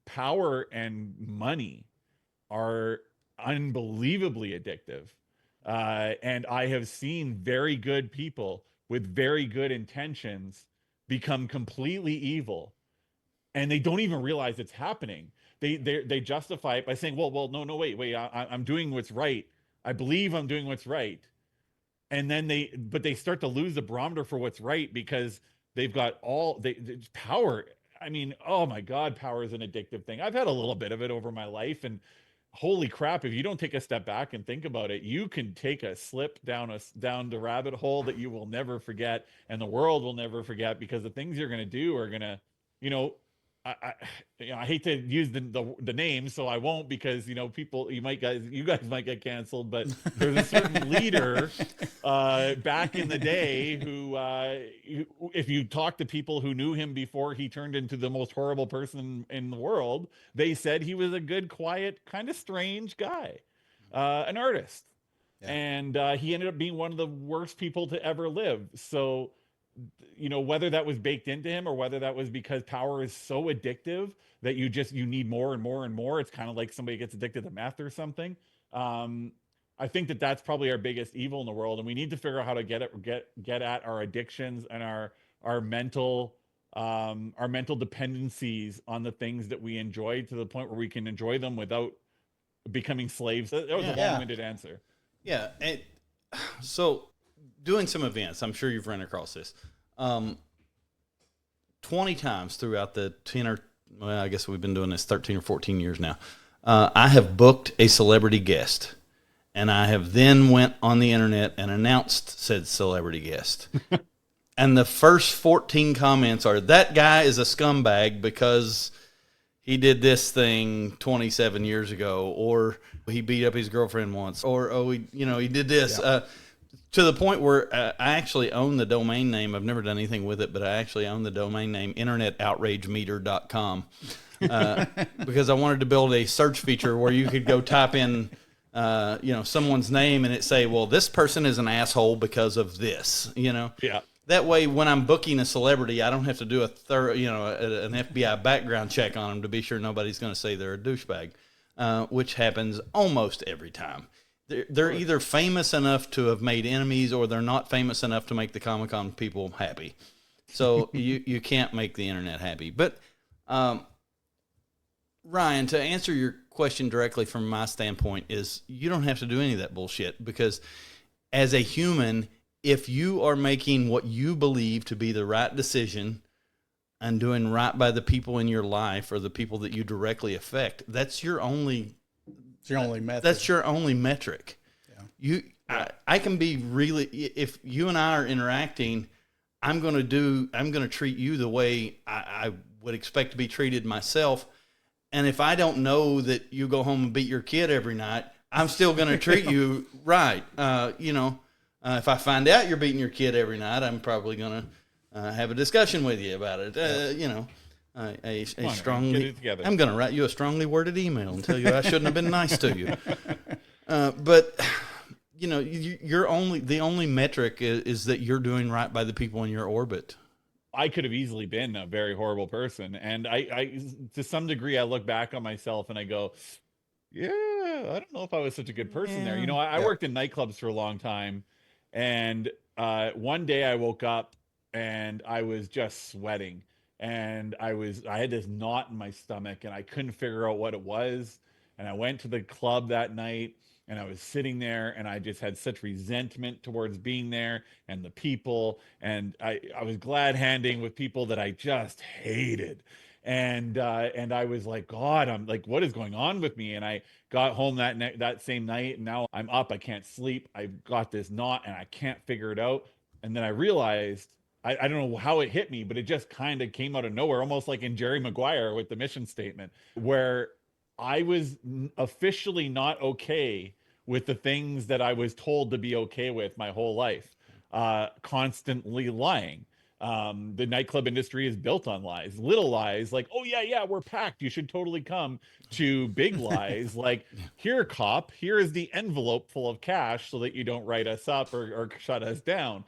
C: Power and money are unbelievably addictive. And I have seen very good people with very good intentions become completely evil, and they don't even realize it's happening. They justify it by saying, well, no, wait, I'm doing what's right. I believe I'm doing what's right. And then they start to lose the barometer for what's right, because they've got power. I mean, oh my God, power is an addictive thing. I've had a little bit of it over my life, and holy crap, if you don't take a step back and think about it, you can take a slip down the rabbit hole that you will never forget, and the world will never forget, because the things you're going to do are going to, you know, I, I hate to use the name, so I won't, because people, you guys might get canceled, but there's a certain leader back in the day who, if you talk to people who knew him before he turned into the most horrible person in the world, they said he was a good, quiet, kind of strange guy, an artist. Yeah. And he ended up being one of the worst people to ever live. So, whether that was baked into him or whether that was because power is so addictive that you need more and more and more. It's kind of like somebody gets addicted to meth or something. I think that's probably our biggest evil in the world, and we need to figure out how to get at our addictions and our mental dependencies on the things that we enjoy, to the point where we can enjoy them without becoming slaves. That was a long-winded answer.
B: Yeah. So doing some events, I'm sure you've run across this 20 times throughout the 10 or, well, I guess we've been doing this 13 or 14 years now. I have booked a celebrity guest, and I have then went on the internet and announced said celebrity guest. And the first 14 comments are, that guy is a scumbag because he did this thing 27 years ago, or he beat up his girlfriend once, or he did this. Yeah. To the point where I actually own the domain name. I've never done anything with it, but I actually own the domain name internetoutragemeter.com because I wanted to build a search feature where you could go type in someone's name and it say, well, this person is an asshole because of this, Yeah. That way, when I'm booking a celebrity, I don't have to do an FBI background check on them to be sure nobody's going to say they're a douchebag, which happens almost every time. They're either famous enough to have made enemies, or they're not famous enough to make the Comic-Con people happy. So you can't make the internet happy. But Ryan, to answer your question directly from my standpoint, is you don't have to do any of that bullshit, because as a human, if you are making what you believe to be the right decision and doing right by the people in your life or the people that you directly affect, that's your only method. That's your only metric. Yeah. I can be really, if you and I are interacting, I'm going to treat you the way I would expect to be treated myself. And if I don't know that you go home and beat your kid every night, I'm still going to treat you right. If I find out you're beating your kid every night, I'm probably going to have a discussion with you about it. I'm going to write you a strongly worded email and tell you I shouldn't have been nice to you. But the only metric is that you're doing right by the people in your orbit.
C: I could have easily been a very horrible person, and I to some degree I look back on myself and I go, yeah, I don't know if I was such a good person there. I worked in nightclubs for a long time, and one day I woke up and I was just sweating. And I had this knot in my stomach and I couldn't figure out what it was. And I went to the club that night and I was sitting there and I just had such resentment towards being there and the people. And I was glad handing with people that I just hated. And I was like, God, I'm like, what is going on with me? And I got home that same night, and now I'm up. I can't sleep. I've got this knot and I can't figure it out. And then I realized, I don't know how it hit me, but it just kind of came out of nowhere, almost like in Jerry Maguire with the mission statement, where I was officially not okay with the things that I was told to be okay with my whole life, constantly lying. The nightclub industry is built on lies, little lies like, oh yeah, we're packed, you should totally come, to big lies like, here, cop, here is the envelope full of cash so that you don't write us up or shut us down.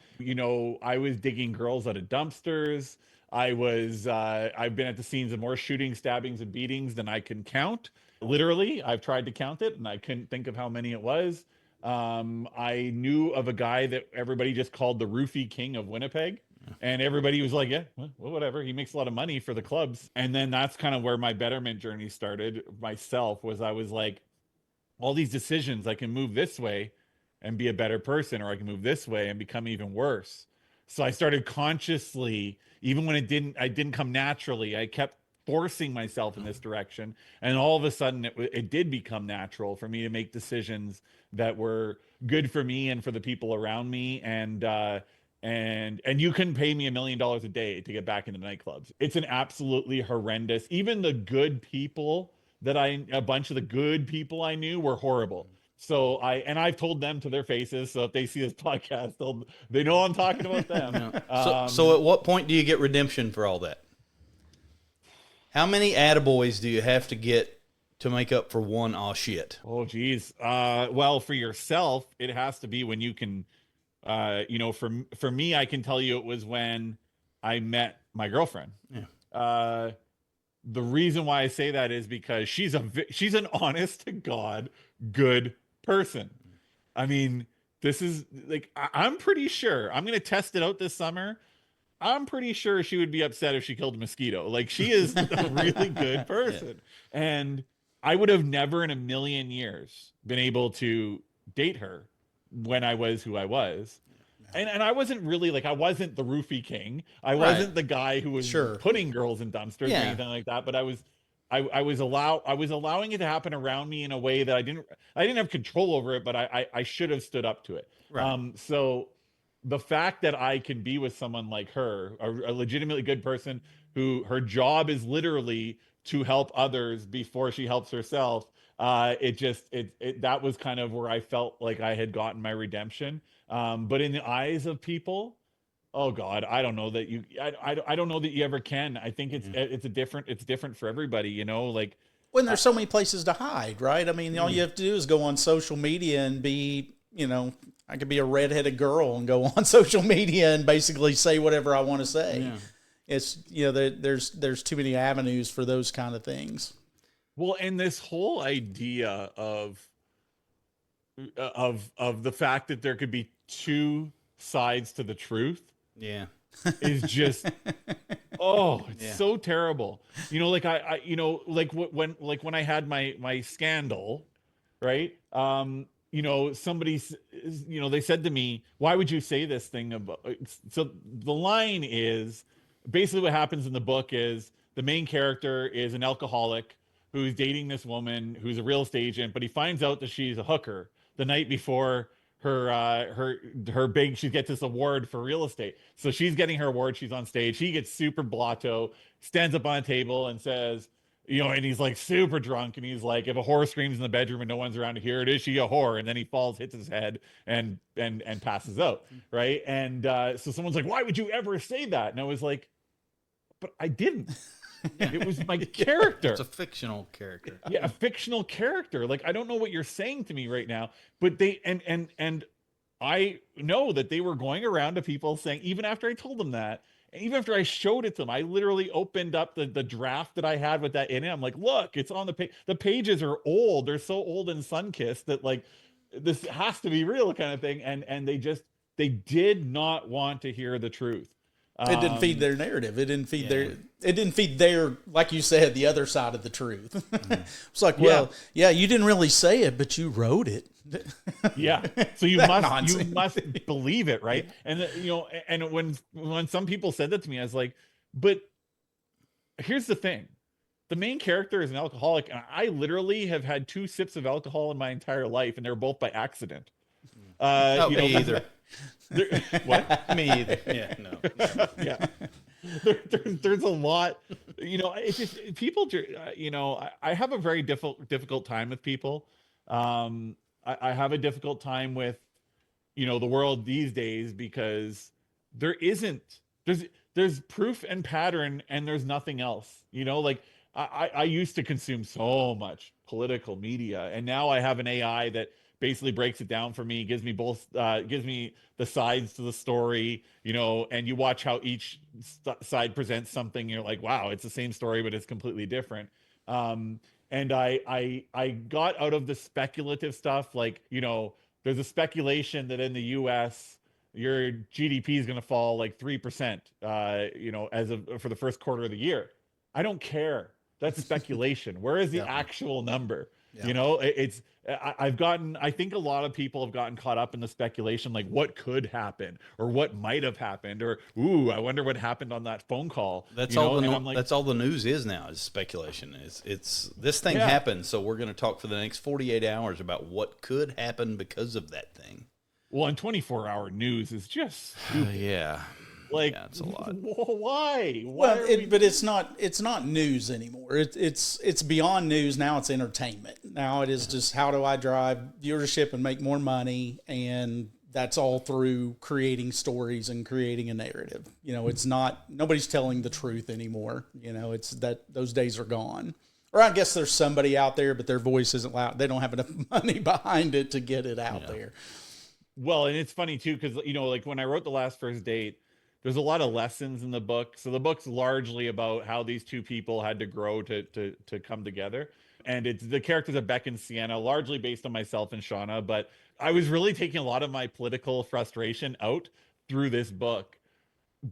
C: I was digging girls out of dumpsters. I've been at the scenes of more shootings, stabbings, and beatings than I can count. Literally, I've tried to count it and I couldn't think of how many it was. I knew of a guy that everybody just called the Roofie King of Winnipeg. And everybody was like, yeah, well, whatever. He makes a lot of money for the clubs. And then that's kind of where my betterment journey started myself, was I was like, all these decisions, I can move this way and be a better person, or I can move this way and become even worse. So I started consciously, even when I didn't come naturally, I kept forcing myself in this direction, and all of a sudden it did become natural for me to make decisions that were good for me and for the people around me. And you couldn't pay me $1 million a day to get back into nightclubs. It's an absolutely horrendous. Even the good people a bunch of the good people I knew were horrible. So I've told them to their faces. So if they see this podcast, they know I'm talking about them.
B: Yeah. So at what point do you get redemption for all that? How many attaboys do you have to get to make up for one aw shit?
C: Oh, geez. Well, for yourself, it has to be when you can, for me, I can tell you it was when I met my girlfriend.
B: Yeah.
C: The reason why I say that is because she's an honest to God good person. I mean, this is like, I'm pretty sure I'm going to test it out this summer. I'm pretty sure she would be upset if she killed a mosquito. Like, she is a really good person. Yeah. And I would have never in a million years been able to date her when I was who I was. And I wasn't really like, I wasn't the roofie king. I wasn't the guy who was putting girls in dumpsters or anything like that. But I was allowing it to happen around me in a way that I didn't have control over it, but I should have stood up to it. Right. So the fact that I can be with someone like her, a legitimately good person who her job is literally to help others before she helps herself, that was kind of where I felt like I had gotten my redemption. But in the eyes of people, oh God, I don't know that I don't know that you ever can. I think it's different for everybody, you know, like
A: when there's so many places to hide, right? I mean, all you have to do is go on social media and be, you know, I could be a redheaded girl and go on social media and basically say whatever I want to say. Yeah. It's, you know, there's too many avenues for those kind of things.
C: Well, and this whole idea of the fact that there could be two sides to the truth, is just it's so terrible. You know, like I you know, like when I had my scandal, right? You know, they said to me, why would you say this thing about, so the line is basically what happens in the book is the main character is an alcoholic who's dating this woman who's a real estate agent, but he finds out that she's a hooker the night before she gets this award for real estate. So she's getting her award, she's on stage, he gets super blotto, stands up on a table and says, you know, and he's like super drunk, and he's like, if a whore screams in the bedroom and no one's around to hear it, is she a whore? And then he falls, hits his head, and passes out, right? And so someone's like, why would you ever say that? And I was like, but I didn't. It was my character.
B: It's a fictional character.
C: Yeah, a fictional character. Like, I don't know what you're saying to me right now, but they and I know that they were going around to people saying, even after I told them that, even after I showed it to them, I literally opened up the draft that I had with that in it. I'm like, look, it's on the page. The pages are old. They're so old and sun-kissed that like this has to be real kind of thing. And they did not want to hear the truth.
A: It didn't feed their narrative. It didn't feed their, like you said, the other side of the truth. It's like, well, you didn't really say it, but you wrote it.
C: So you must believe it, right? And you know, and when some people said that to me, I was like, but here's the thing. The main character is an alcoholic, and I literally have had 2 sips of alcohol in my entire life, and they're both by accident.
B: Me either.
C: What?
B: Me either. Yeah, no.
C: Yeah. There's a lot, you know, it's just people, you know, I have a very difficult time with people. I have a difficult time with, you know, the world these days because there's proof and pattern and there's nothing else, you know, like I used to consume so much political media, and now I have an AI that basically breaks it down for me, gives me the sides to the story, you know, and you watch how each side presents something. You're like, wow, it's the same story, but it's completely different. And I got out of the speculative stuff. Like, you know, there's a speculation that in the US, your GDP is going to fall like 3%, you know, for the first quarter of the year. I don't care. That's speculation. Where is the actual number?
A: Yeah.
C: You know, I think a lot of people have gotten caught up in the speculation, like what could happen or what might have happened, or, ooh, I wonder what happened on that phone call.
B: That's
C: You
B: all
C: know,
B: the
C: and I'm like,
B: that's all the news is now is speculation. It's this thing
C: Yeah.
B: happened, so we're going to talk for the next 48 hours about what could happen because of that thing.
C: well, and 24-hour news is just
B: Yeah.
C: like,
B: Yeah, it's a lot.
C: why?
A: Well,
C: are we-
A: but it's not news anymore. It's beyond news now. It's entertainment. Now it is just how do I drive viewership and make more money, and that's all through creating stories and creating a narrative. You know, it's not nobody's telling the truth anymore. You know, it's that those days are gone. Or I guess there's somebody out there, but their voice isn't loud. They don't have enough money behind it to get it out there.
C: Well, and it's funny too, because you know, like when I wrote The Last First Date, there's a lot of lessons in the book. So the book's largely about how these two people had to grow to come together. And it's the characters of Beck and Sienna, largely based on myself and Shauna. But I was really taking a lot of my political frustration out through this book,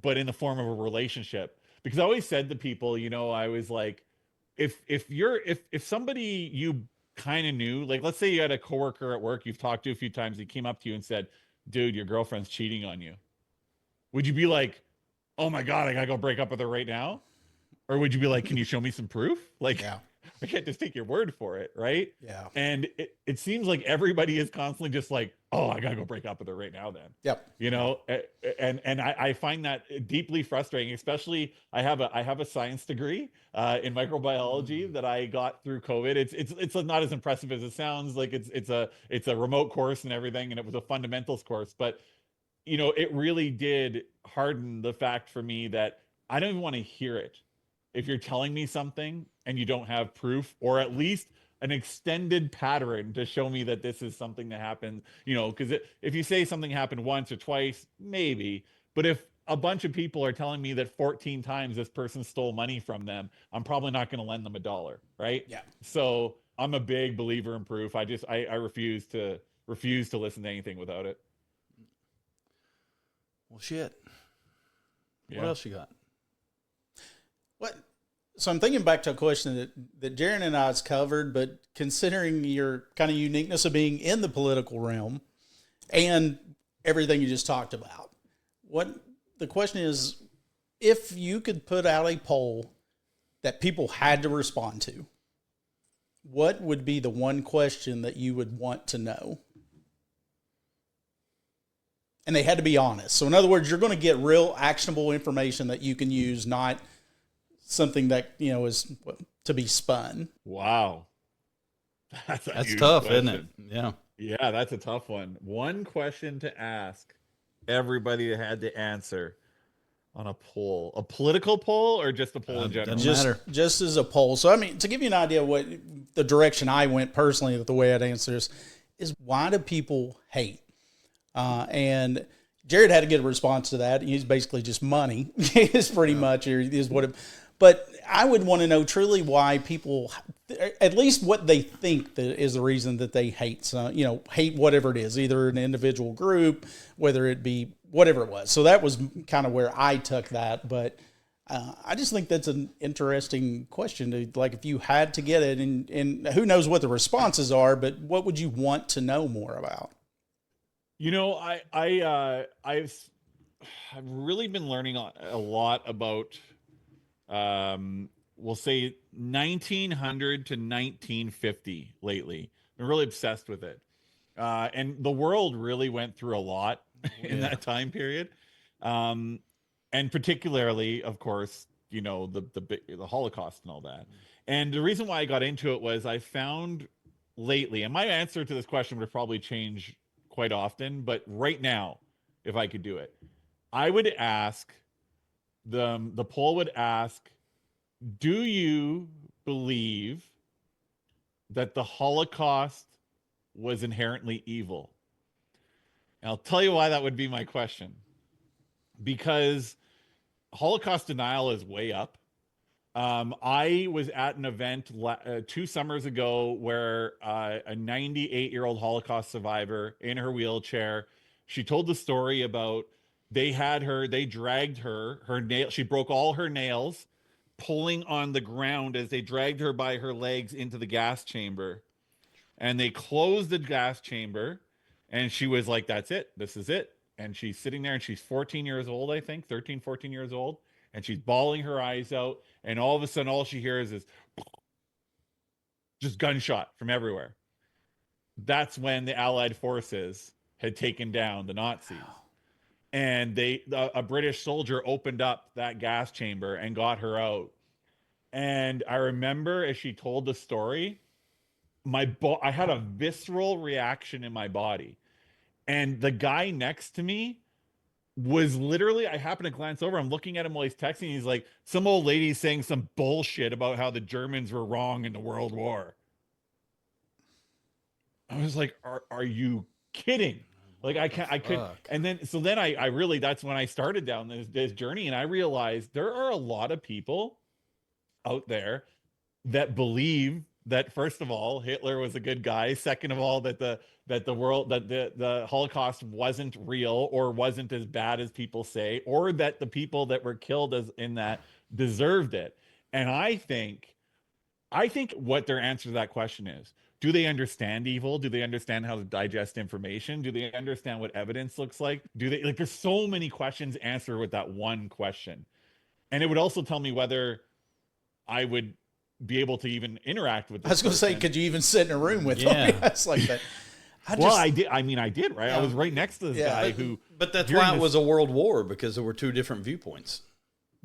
C: but in the form of a relationship. Because I always said to people, you know, I was like, if somebody you kind of knew, like let's say you had a coworker at work you've talked to a few times, he came up to you and said, dude, your girlfriend's cheating on you. Would you be like, oh my God, I gotta go break up with her right now? Or would you be like, can you show me some proof? Like,
A: Yeah.
C: I can't just take your word for it, right?
A: Yeah.
C: And it seems like everybody is constantly just like, oh, I gotta go break up with her right now then.
A: Yep.
C: You know, and I find that deeply frustrating, especially I have a science degree in microbiology that I got through COVID. It's not as impressive as it sounds. Like it's a remote course and everything, and it was a fundamentals course, but you know, it really did harden the fact for me that I don't even want to hear it. If you're telling me something and you don't have proof, or at least an extended pattern to show me that this is something that happened, you know, because if you say something happened once or twice, maybe, but if a bunch of people are telling me that 14 times this person stole money from them, I'm probably not going to lend them $1, right?
A: Yeah.
C: So I'm a big believer in proof. I refuse to listen to anything without it.
B: Well, shit.
C: Yeah.
B: What else you got?
A: What? So I'm thinking back to a question that Jarrod and I has covered, but considering your kind of uniqueness of being in the political realm and everything you just talked about, what the question is, if you could put out a poll that people had to respond to, what would be the one question that you would want to know? And they had to be honest. So in other words, you're going to get real actionable information that you can use, not something that, you know, is to be spun.
C: Wow. That's
B: That's
C: huge
B: tough,
C: question.
B: isn't it? Yeah.
C: Yeah, that's a tough one. One question to ask everybody had to answer on a poll. A political poll or just a poll in general?
B: doesn't matter.
A: Just as a poll. So, I mean, to give you an idea of what the direction I went personally, the way I'd answer this is, why do people hate? And Jarrod had to get a response to that. He's basically just money. It's pretty much is what it. But I would want to know truly why people, at least what they think that is the reason that they hate. So, you know, hate whatever it is, either an individual group, whether it be whatever it was. So that was kind of where I took that. But I just think that's an interesting question. To, like, if you had to get it, and who knows what the responses are, but what would you want to know more about?
C: You know, I've really been learning a lot about, we'll say 1900 to 1950 lately. I'm really obsessed with it. And the world really went through a lot in that time period. And particularly, of course, you know, the Holocaust and all that. And the reason why I got into it was I found lately, and my answer to this question would probably change quite often, but right now, if I could do it, I would ask the poll would ask, do you believe that the Holocaust was inherently evil? And I'll tell you why that would be my question. Because Holocaust denial is way up. I was at an event 2 summers ago where a 98-year-old Holocaust survivor in her wheelchair, she told the story about they dragged her nail, she broke all her nails, pulling on the ground as they dragged her by her legs into the gas chamber. and they closed the gas chamber, and she was like, that's it, this is it. And she's sitting there, and she's 14 years old, I think, 13, 14 years old, and she's bawling her eyes out, and all of a sudden all she hears is just gunshot from everywhere. That's when the Allied forces had taken down the Nazis. And a British soldier opened up that gas chamber and got her out. And I remember as she told the story, I had a visceral reaction in my body. And the guy next to me was literally, I happened to glance over, I'm looking at him while he's texting. He's like, some old lady saying some bullshit about how the Germans were wrong in the World War. I was like, are you kidding? Like, I could. And then, so then I really, that's when I started down this journey, and I realized there are a lot of people out there that believe that, first of all, Hitler was a good guy. Second of all, that the Holocaust wasn't real or wasn't as bad as people say, or that the people that were killed in that deserved it. And I think what their answer to that question is, do they understand evil? Do they understand how to digest information? Do they understand what evidence looks like? Do they, like, there's so many questions answered with that one question. And it would also tell me whether I would be able to even interact with this
A: I was going to say, could you even sit in a room with them? It's like that.
C: I did. I mean, I did, right? Yeah. I was right next to this guy who...
B: But that's why it was a world war, because there were two different viewpoints.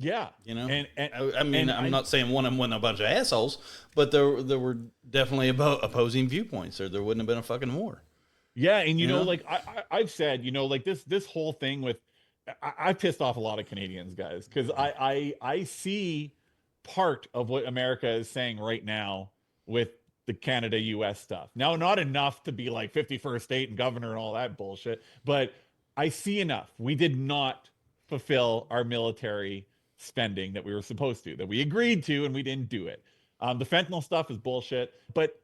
C: Yeah,
B: you know, and I mean, I'm not saying one of them wasn't a bunch of assholes, but there were definitely opposing viewpoints, or there wouldn't have been a fucking war.
C: Yeah, and you know, like I've said, you know, like this whole thing with, I've pissed off a lot of Canadians, guys, because I see part of what America is saying right now with the Canada-US stuff. Now, not enough to be like 51st state and governor and all that bullshit, but I see enough. We did not fulfill our military spending that we were supposed to, that we agreed to, and we didn't do it. The fentanyl stuff is bullshit, but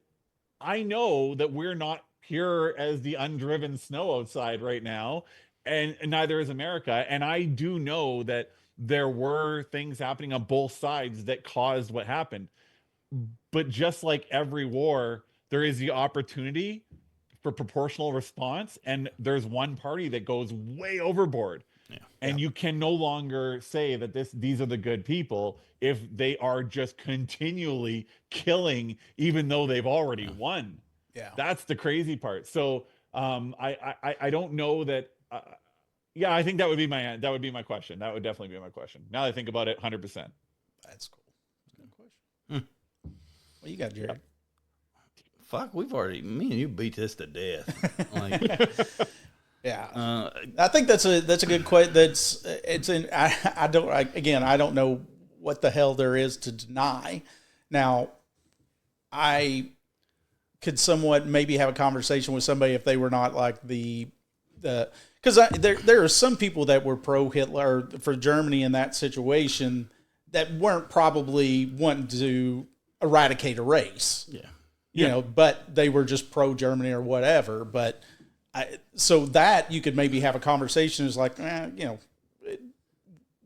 C: I know that we're not pure as the undriven snow outside right now, and neither is America. And I do know that there were things happening on both sides that caused what happened. But just like every war, there is the opportunity for proportional response, and there's one party that goes way overboard. And you can no longer say that these are the good people if they are just continually killing, even though they've already won. Yeah, that's the crazy part. So I don't know that. I think that would be my question. That would definitely be my question. Now that I think about it, 100%.
A: That's cool. Good question. What you got, Jarrod?
B: Fuck, me and you beat this to death. Like.
A: Yeah, I think that's a good question. I don't know what the hell there is to deny. Now, I could somewhat maybe have a conversation with somebody if they were not like because there are some people that were pro Hitler for Germany in that situation that weren't probably wanting to eradicate a race. You know, but they were just pro Germany or whatever, but. So that you could maybe have a conversation is like, you know,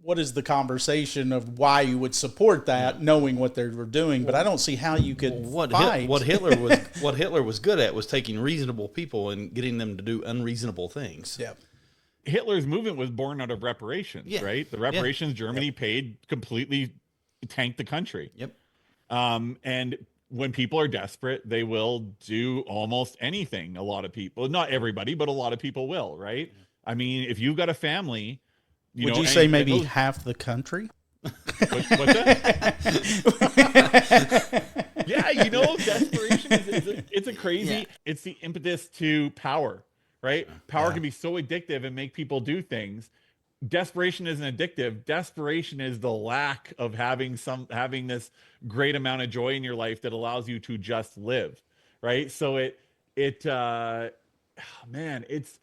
A: what is the conversation of why you would support that, knowing what they were doing? But I don't see how you could fight.
B: What Hitler was good at was taking reasonable people and getting them to do unreasonable things.
A: Yeah.
C: Hitler's movement was born out of reparations, right? The reparations Germany paid completely tanked the country.
B: Yep.
C: And when people are desperate, they will do almost anything. A lot of people, not everybody, but a lot of people will, right? I mean, if you've got a family,
A: would you say maybe half the country?
C: What's that? Yeah, you know, desperation it's a crazy, it's the impetus to power, right? Power can be so addictive and make people do things. Desperation isn't addictive. Desperation is the lack of having this great amount of joy in your life that allows you to just live, right? So man, it's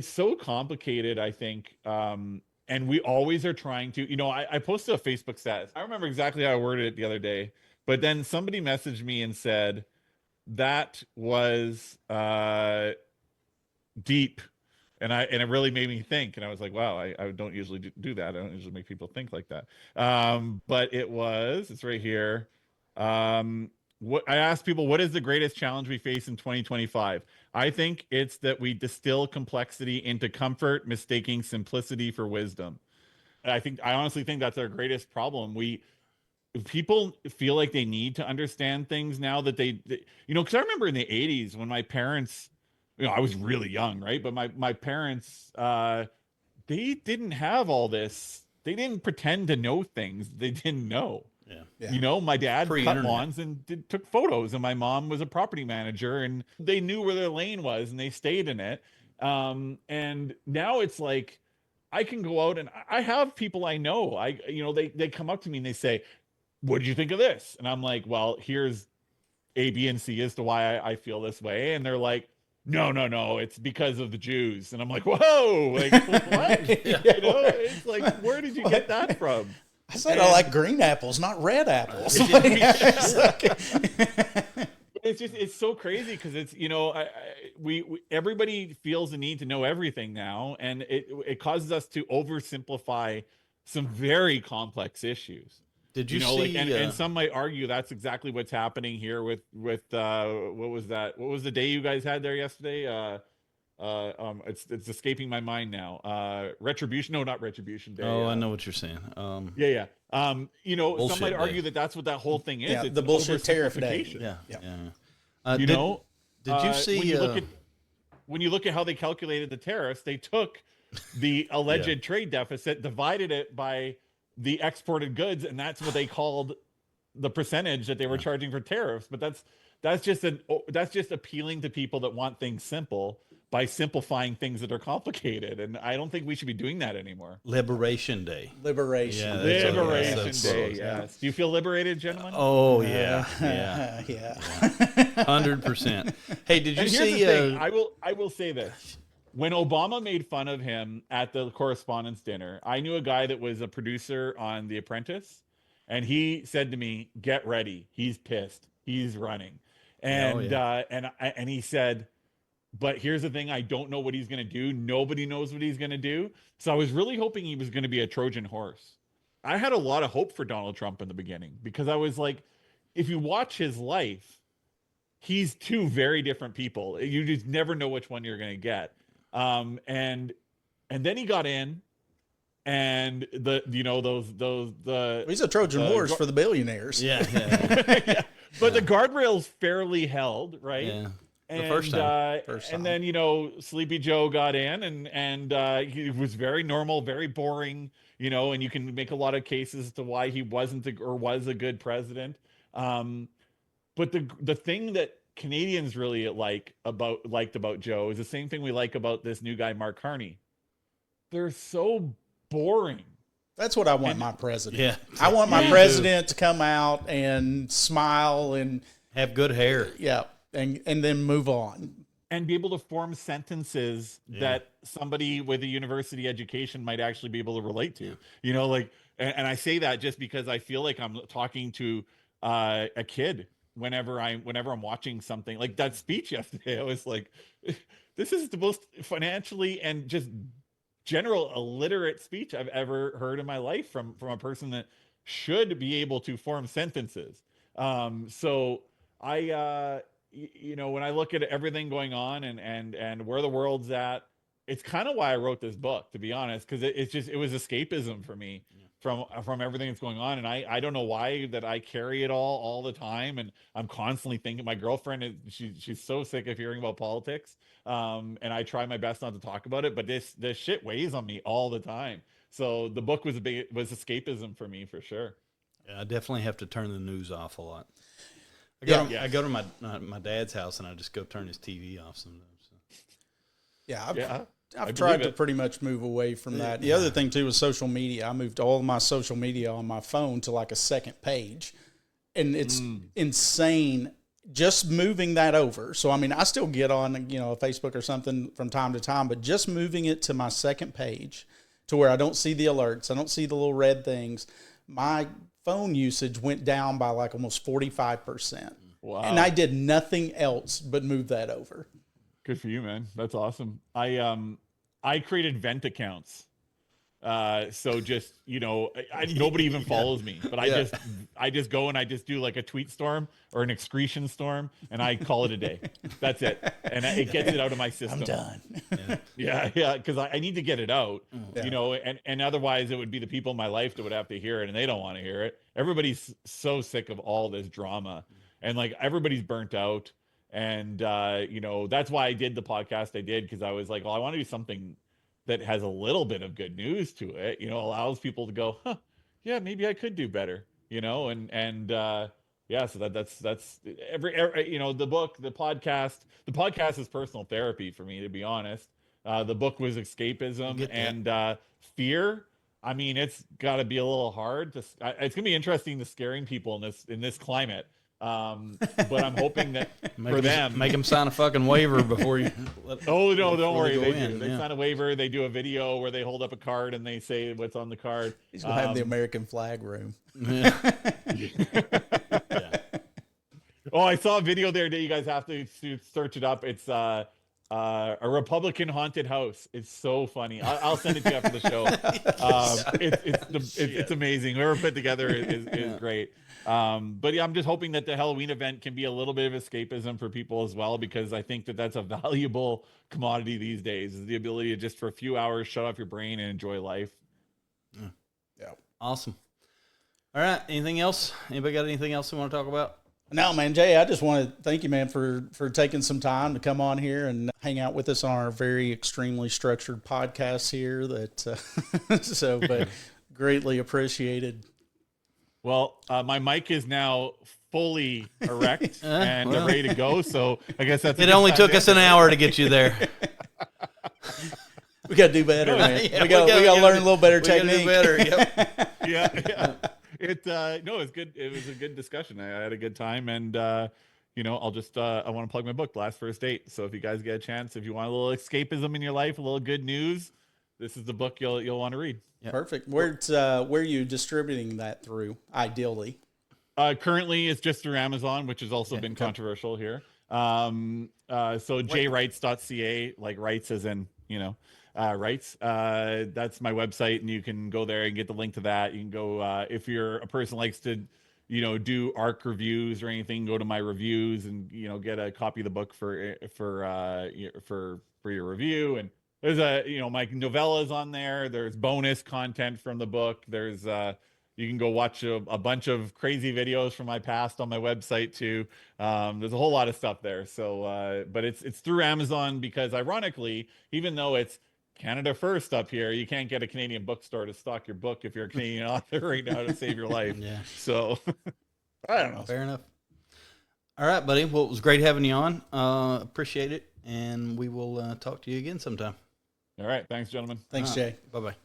C: so complicated, I think. And we always are trying to, you know, I posted a Facebook status. I remember exactly how I worded it the other day, but then somebody messaged me and said that was deep. And it really made me think, and I was like, wow, I don't usually do that. I don't usually make people think like that. But it's right here. what I ask people, what is the greatest challenge we face in 2025? I think it's that we distill complexity into comfort, mistaking simplicity for wisdom. I honestly think that's our greatest problem. People feel like they need to understand things now that because I remember in the 80s when my parents, I was really young, right? But my parents, they didn't have all this. They didn't pretend to know things they didn't know.
B: Yeah.
C: My dad cut
B: Pre-internet.
C: lawns and took photos, and my mom was a property manager, and they knew where their lane was, and they stayed in it. And now it's like I can go out, and I have people I know. They come up to me and they say, "What did you think of this?" And I'm like, "Well, here's A, B, and C as to why I feel this way." And they're like, no, it's because of the Jews. And I'm like, whoa, like what? It's like, where did you get that from?
A: I said I like green apples, not red apples.
C: It's so crazy because it's everybody feels the need to know everything now, and it causes us to oversimplify some very complex issues.
B: Did you see?
C: And some might argue that's exactly what's happening here with what was that? What was the day you guys had there yesterday? It's escaping my mind now. Retribution? No, not Retribution Day.
B: I know what you're saying.
C: Yeah. Some might argue that that's what that whole thing is.
A: Yeah,
C: it's
A: the bullshit tariff day.
B: Yeah.
C: Did
B: you see?
C: When you look at how they calculated the tariffs, they took the alleged trade deficit, divided it by the exported goods, and that's what they called the percentage that they were charging for tariffs. But that's just appealing to people that want things simple by simplifying things that are complicated. And I don't think we should be doing that anymore.
B: Liberation Day.
A: Liberation
C: Day. Yes. Do you feel liberated, gentlemen?
B: Oh yeah. 100%. Hey, did you see?
C: I will say this. When Obama made fun of him at the correspondence dinner, I knew a guy that was a producer on The Apprentice, and he said to me, "Get ready. He's pissed. He's running." And and he said, "But here's the thing, I don't know what he's going to do. Nobody knows what he's going to do." So I was really hoping he was going to be a Trojan horse. I had a lot of hope for Donald Trump in the beginning because I was like, if you watch his life, he's two very different people. You just never know which one you're going to get. And then he got in, and
A: he's a Trojan horse for the billionaires.
B: Yeah.
C: But the guardrails fairly held, right?
B: Yeah.
C: And,
B: first time.
C: And then, Sleepy Joe got in, and he was very normal, very boring, and you can make a lot of cases as to why he wasn't or was a good president. But the thing that Canadians really liked about Joe is the same thing we like about this new guy, Mark Carney. They're so boring.
A: That's what I want my president.
B: Yeah.
A: I want my president to come out and smile and
B: have good hair.
A: Yeah. And then move on.
C: And be able to form sentences that somebody with a university education might actually be able to relate to. And I say that just because I feel like I'm talking to a kid whenever I'm watching something like that speech yesterday. I was like, this is the most financially and just general illiterate speech I've ever heard in my life from a person that should be able to form sentences. So I when I look at everything going on and where the world's at, it's kind of why I wrote this book, to be honest, because it was escapism for me from everything that's going on. And I don't know why that I carry it all the time. And I'm constantly thinking, my girlfriend, she's so sick of hearing about politics. And I try my best not to talk about it, but this shit weighs on me all the time. So the book was escapism for me, for sure.
B: Yeah, I definitely have to turn the news off a lot. I go to my dad's house and I just go turn his TV off sometimes. So.
A: Yeah, I've tried to pretty much move away from that. The other thing too is social media. I moved all of my social media on my phone to like a second page, and it's insane just moving that over. So I mean, I still get on Facebook or something from time to time, but just moving it to my second page to where I don't see the alerts, I don't see the little red things. My phone usage went down by like almost 45%.
C: Wow.
A: And I did nothing else but move that over.
C: Good for you, man. That's awesome. I created vent accounts So just, nobody even follows me, but I just go and I just do like a tweet storm or an excretion storm, and I call it a day. That's it. And it gets it out of my system.
A: I'm done.
C: Yeah. Cause I need to get it out, and otherwise it would be the people in my life that would have to hear it, and they don't want to hear it. Everybody's so sick of all this drama, and like everybody's burnt out. And, that's why I did the podcast I did. Cause I was like, well, I want to do something that has a little bit of good news to it, allows people to go, yeah, maybe I could do better, so that's every the book, the podcast is personal therapy for me, to be honest. The book was escapism and fear. I mean, it's got to be a little hard it's gonna be interesting to scaring people in this climate. But I'm hoping that for them,
B: make them sign a fucking waiver before you.
C: Oh no, don't worry. They sign a waiver. They do a video where they hold up a card and they say what's on the card.
A: He's gonna have the American flag room.
B: Yeah.
C: Oh, I saw a video there that you guys have to search it up. It's a Republican haunted house. It's so funny. I'll send it to you after the show. It's amazing. Whoever put together is great. But yeah, I'm just hoping that the Halloween event can be a little bit of escapism for people as well, because I think that that's a valuable commodity these days, is the ability to just for a few hours shut off your brain and enjoy life.
B: Yeah. Awesome. All right. Anything else? Anybody got anything else they want to talk about?
A: No, man, Jay, I just want to thank you, man, for taking some time to come on here and hang out with us on our very extremely structured podcast here. But greatly appreciated.
C: Well, my mic is now fully erect and ready to go. So I guess that's
B: it. Only took us an hour to get you there.
A: We got to do better, man. We got to learn a little better technique.
B: Do better. Yep.
C: Yeah. It's good. It was a good discussion. I had a good time, and I'll just I want to plug my book, Last First Date. So if you guys get a chance, if you want a little escapism in your life, a little good news, this is the book you'll want to read.
A: Yep. Perfect. Where are you distributing that through, ideally?
C: Currently, it's just through Amazon, which has also been controversial here. So jrights.ca, like rights as in rights. That's my website, and you can go there and get the link to that. You can go if you're a person who likes to do ARC reviews or anything, go to my reviews and get a copy of the book for your review. And there's my novellas on there. There's bonus content from the book. There's you can go watch a bunch of crazy videos from my past on my website too. There's a whole lot of stuff there. So but it's through Amazon, because ironically, even though it's Canada first up here, you can't get a Canadian bookstore to stock your book if you're a Canadian author right now to save your life.
B: Yeah.
C: So I don't know.
B: Fair enough. All right, buddy. Well, it was great having you on. Appreciate it. And we will talk to you again sometime.
C: All right. Thanks, gentlemen.
A: Thanks, Jay.
B: Bye-bye.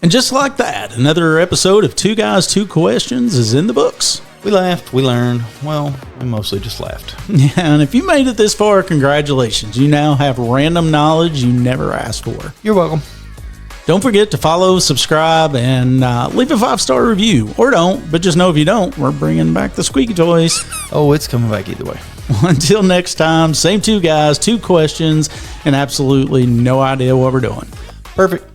A: And just like that, another episode of Two Guys, Two Questions is in the books.
B: We laughed, we learned. Well, we mostly just laughed.
A: Yeah, and if you made it this far, congratulations. You now have random knowledge you never asked for.
B: You're welcome.
A: Don't forget to follow, subscribe, and leave a 5-star review. Or don't, but just know if you don't, we're bringing back the squeaky toys.
B: Oh, it's coming back either way.
A: Until next time, same two guys, two questions, and absolutely no idea what we're doing.
B: Perfect.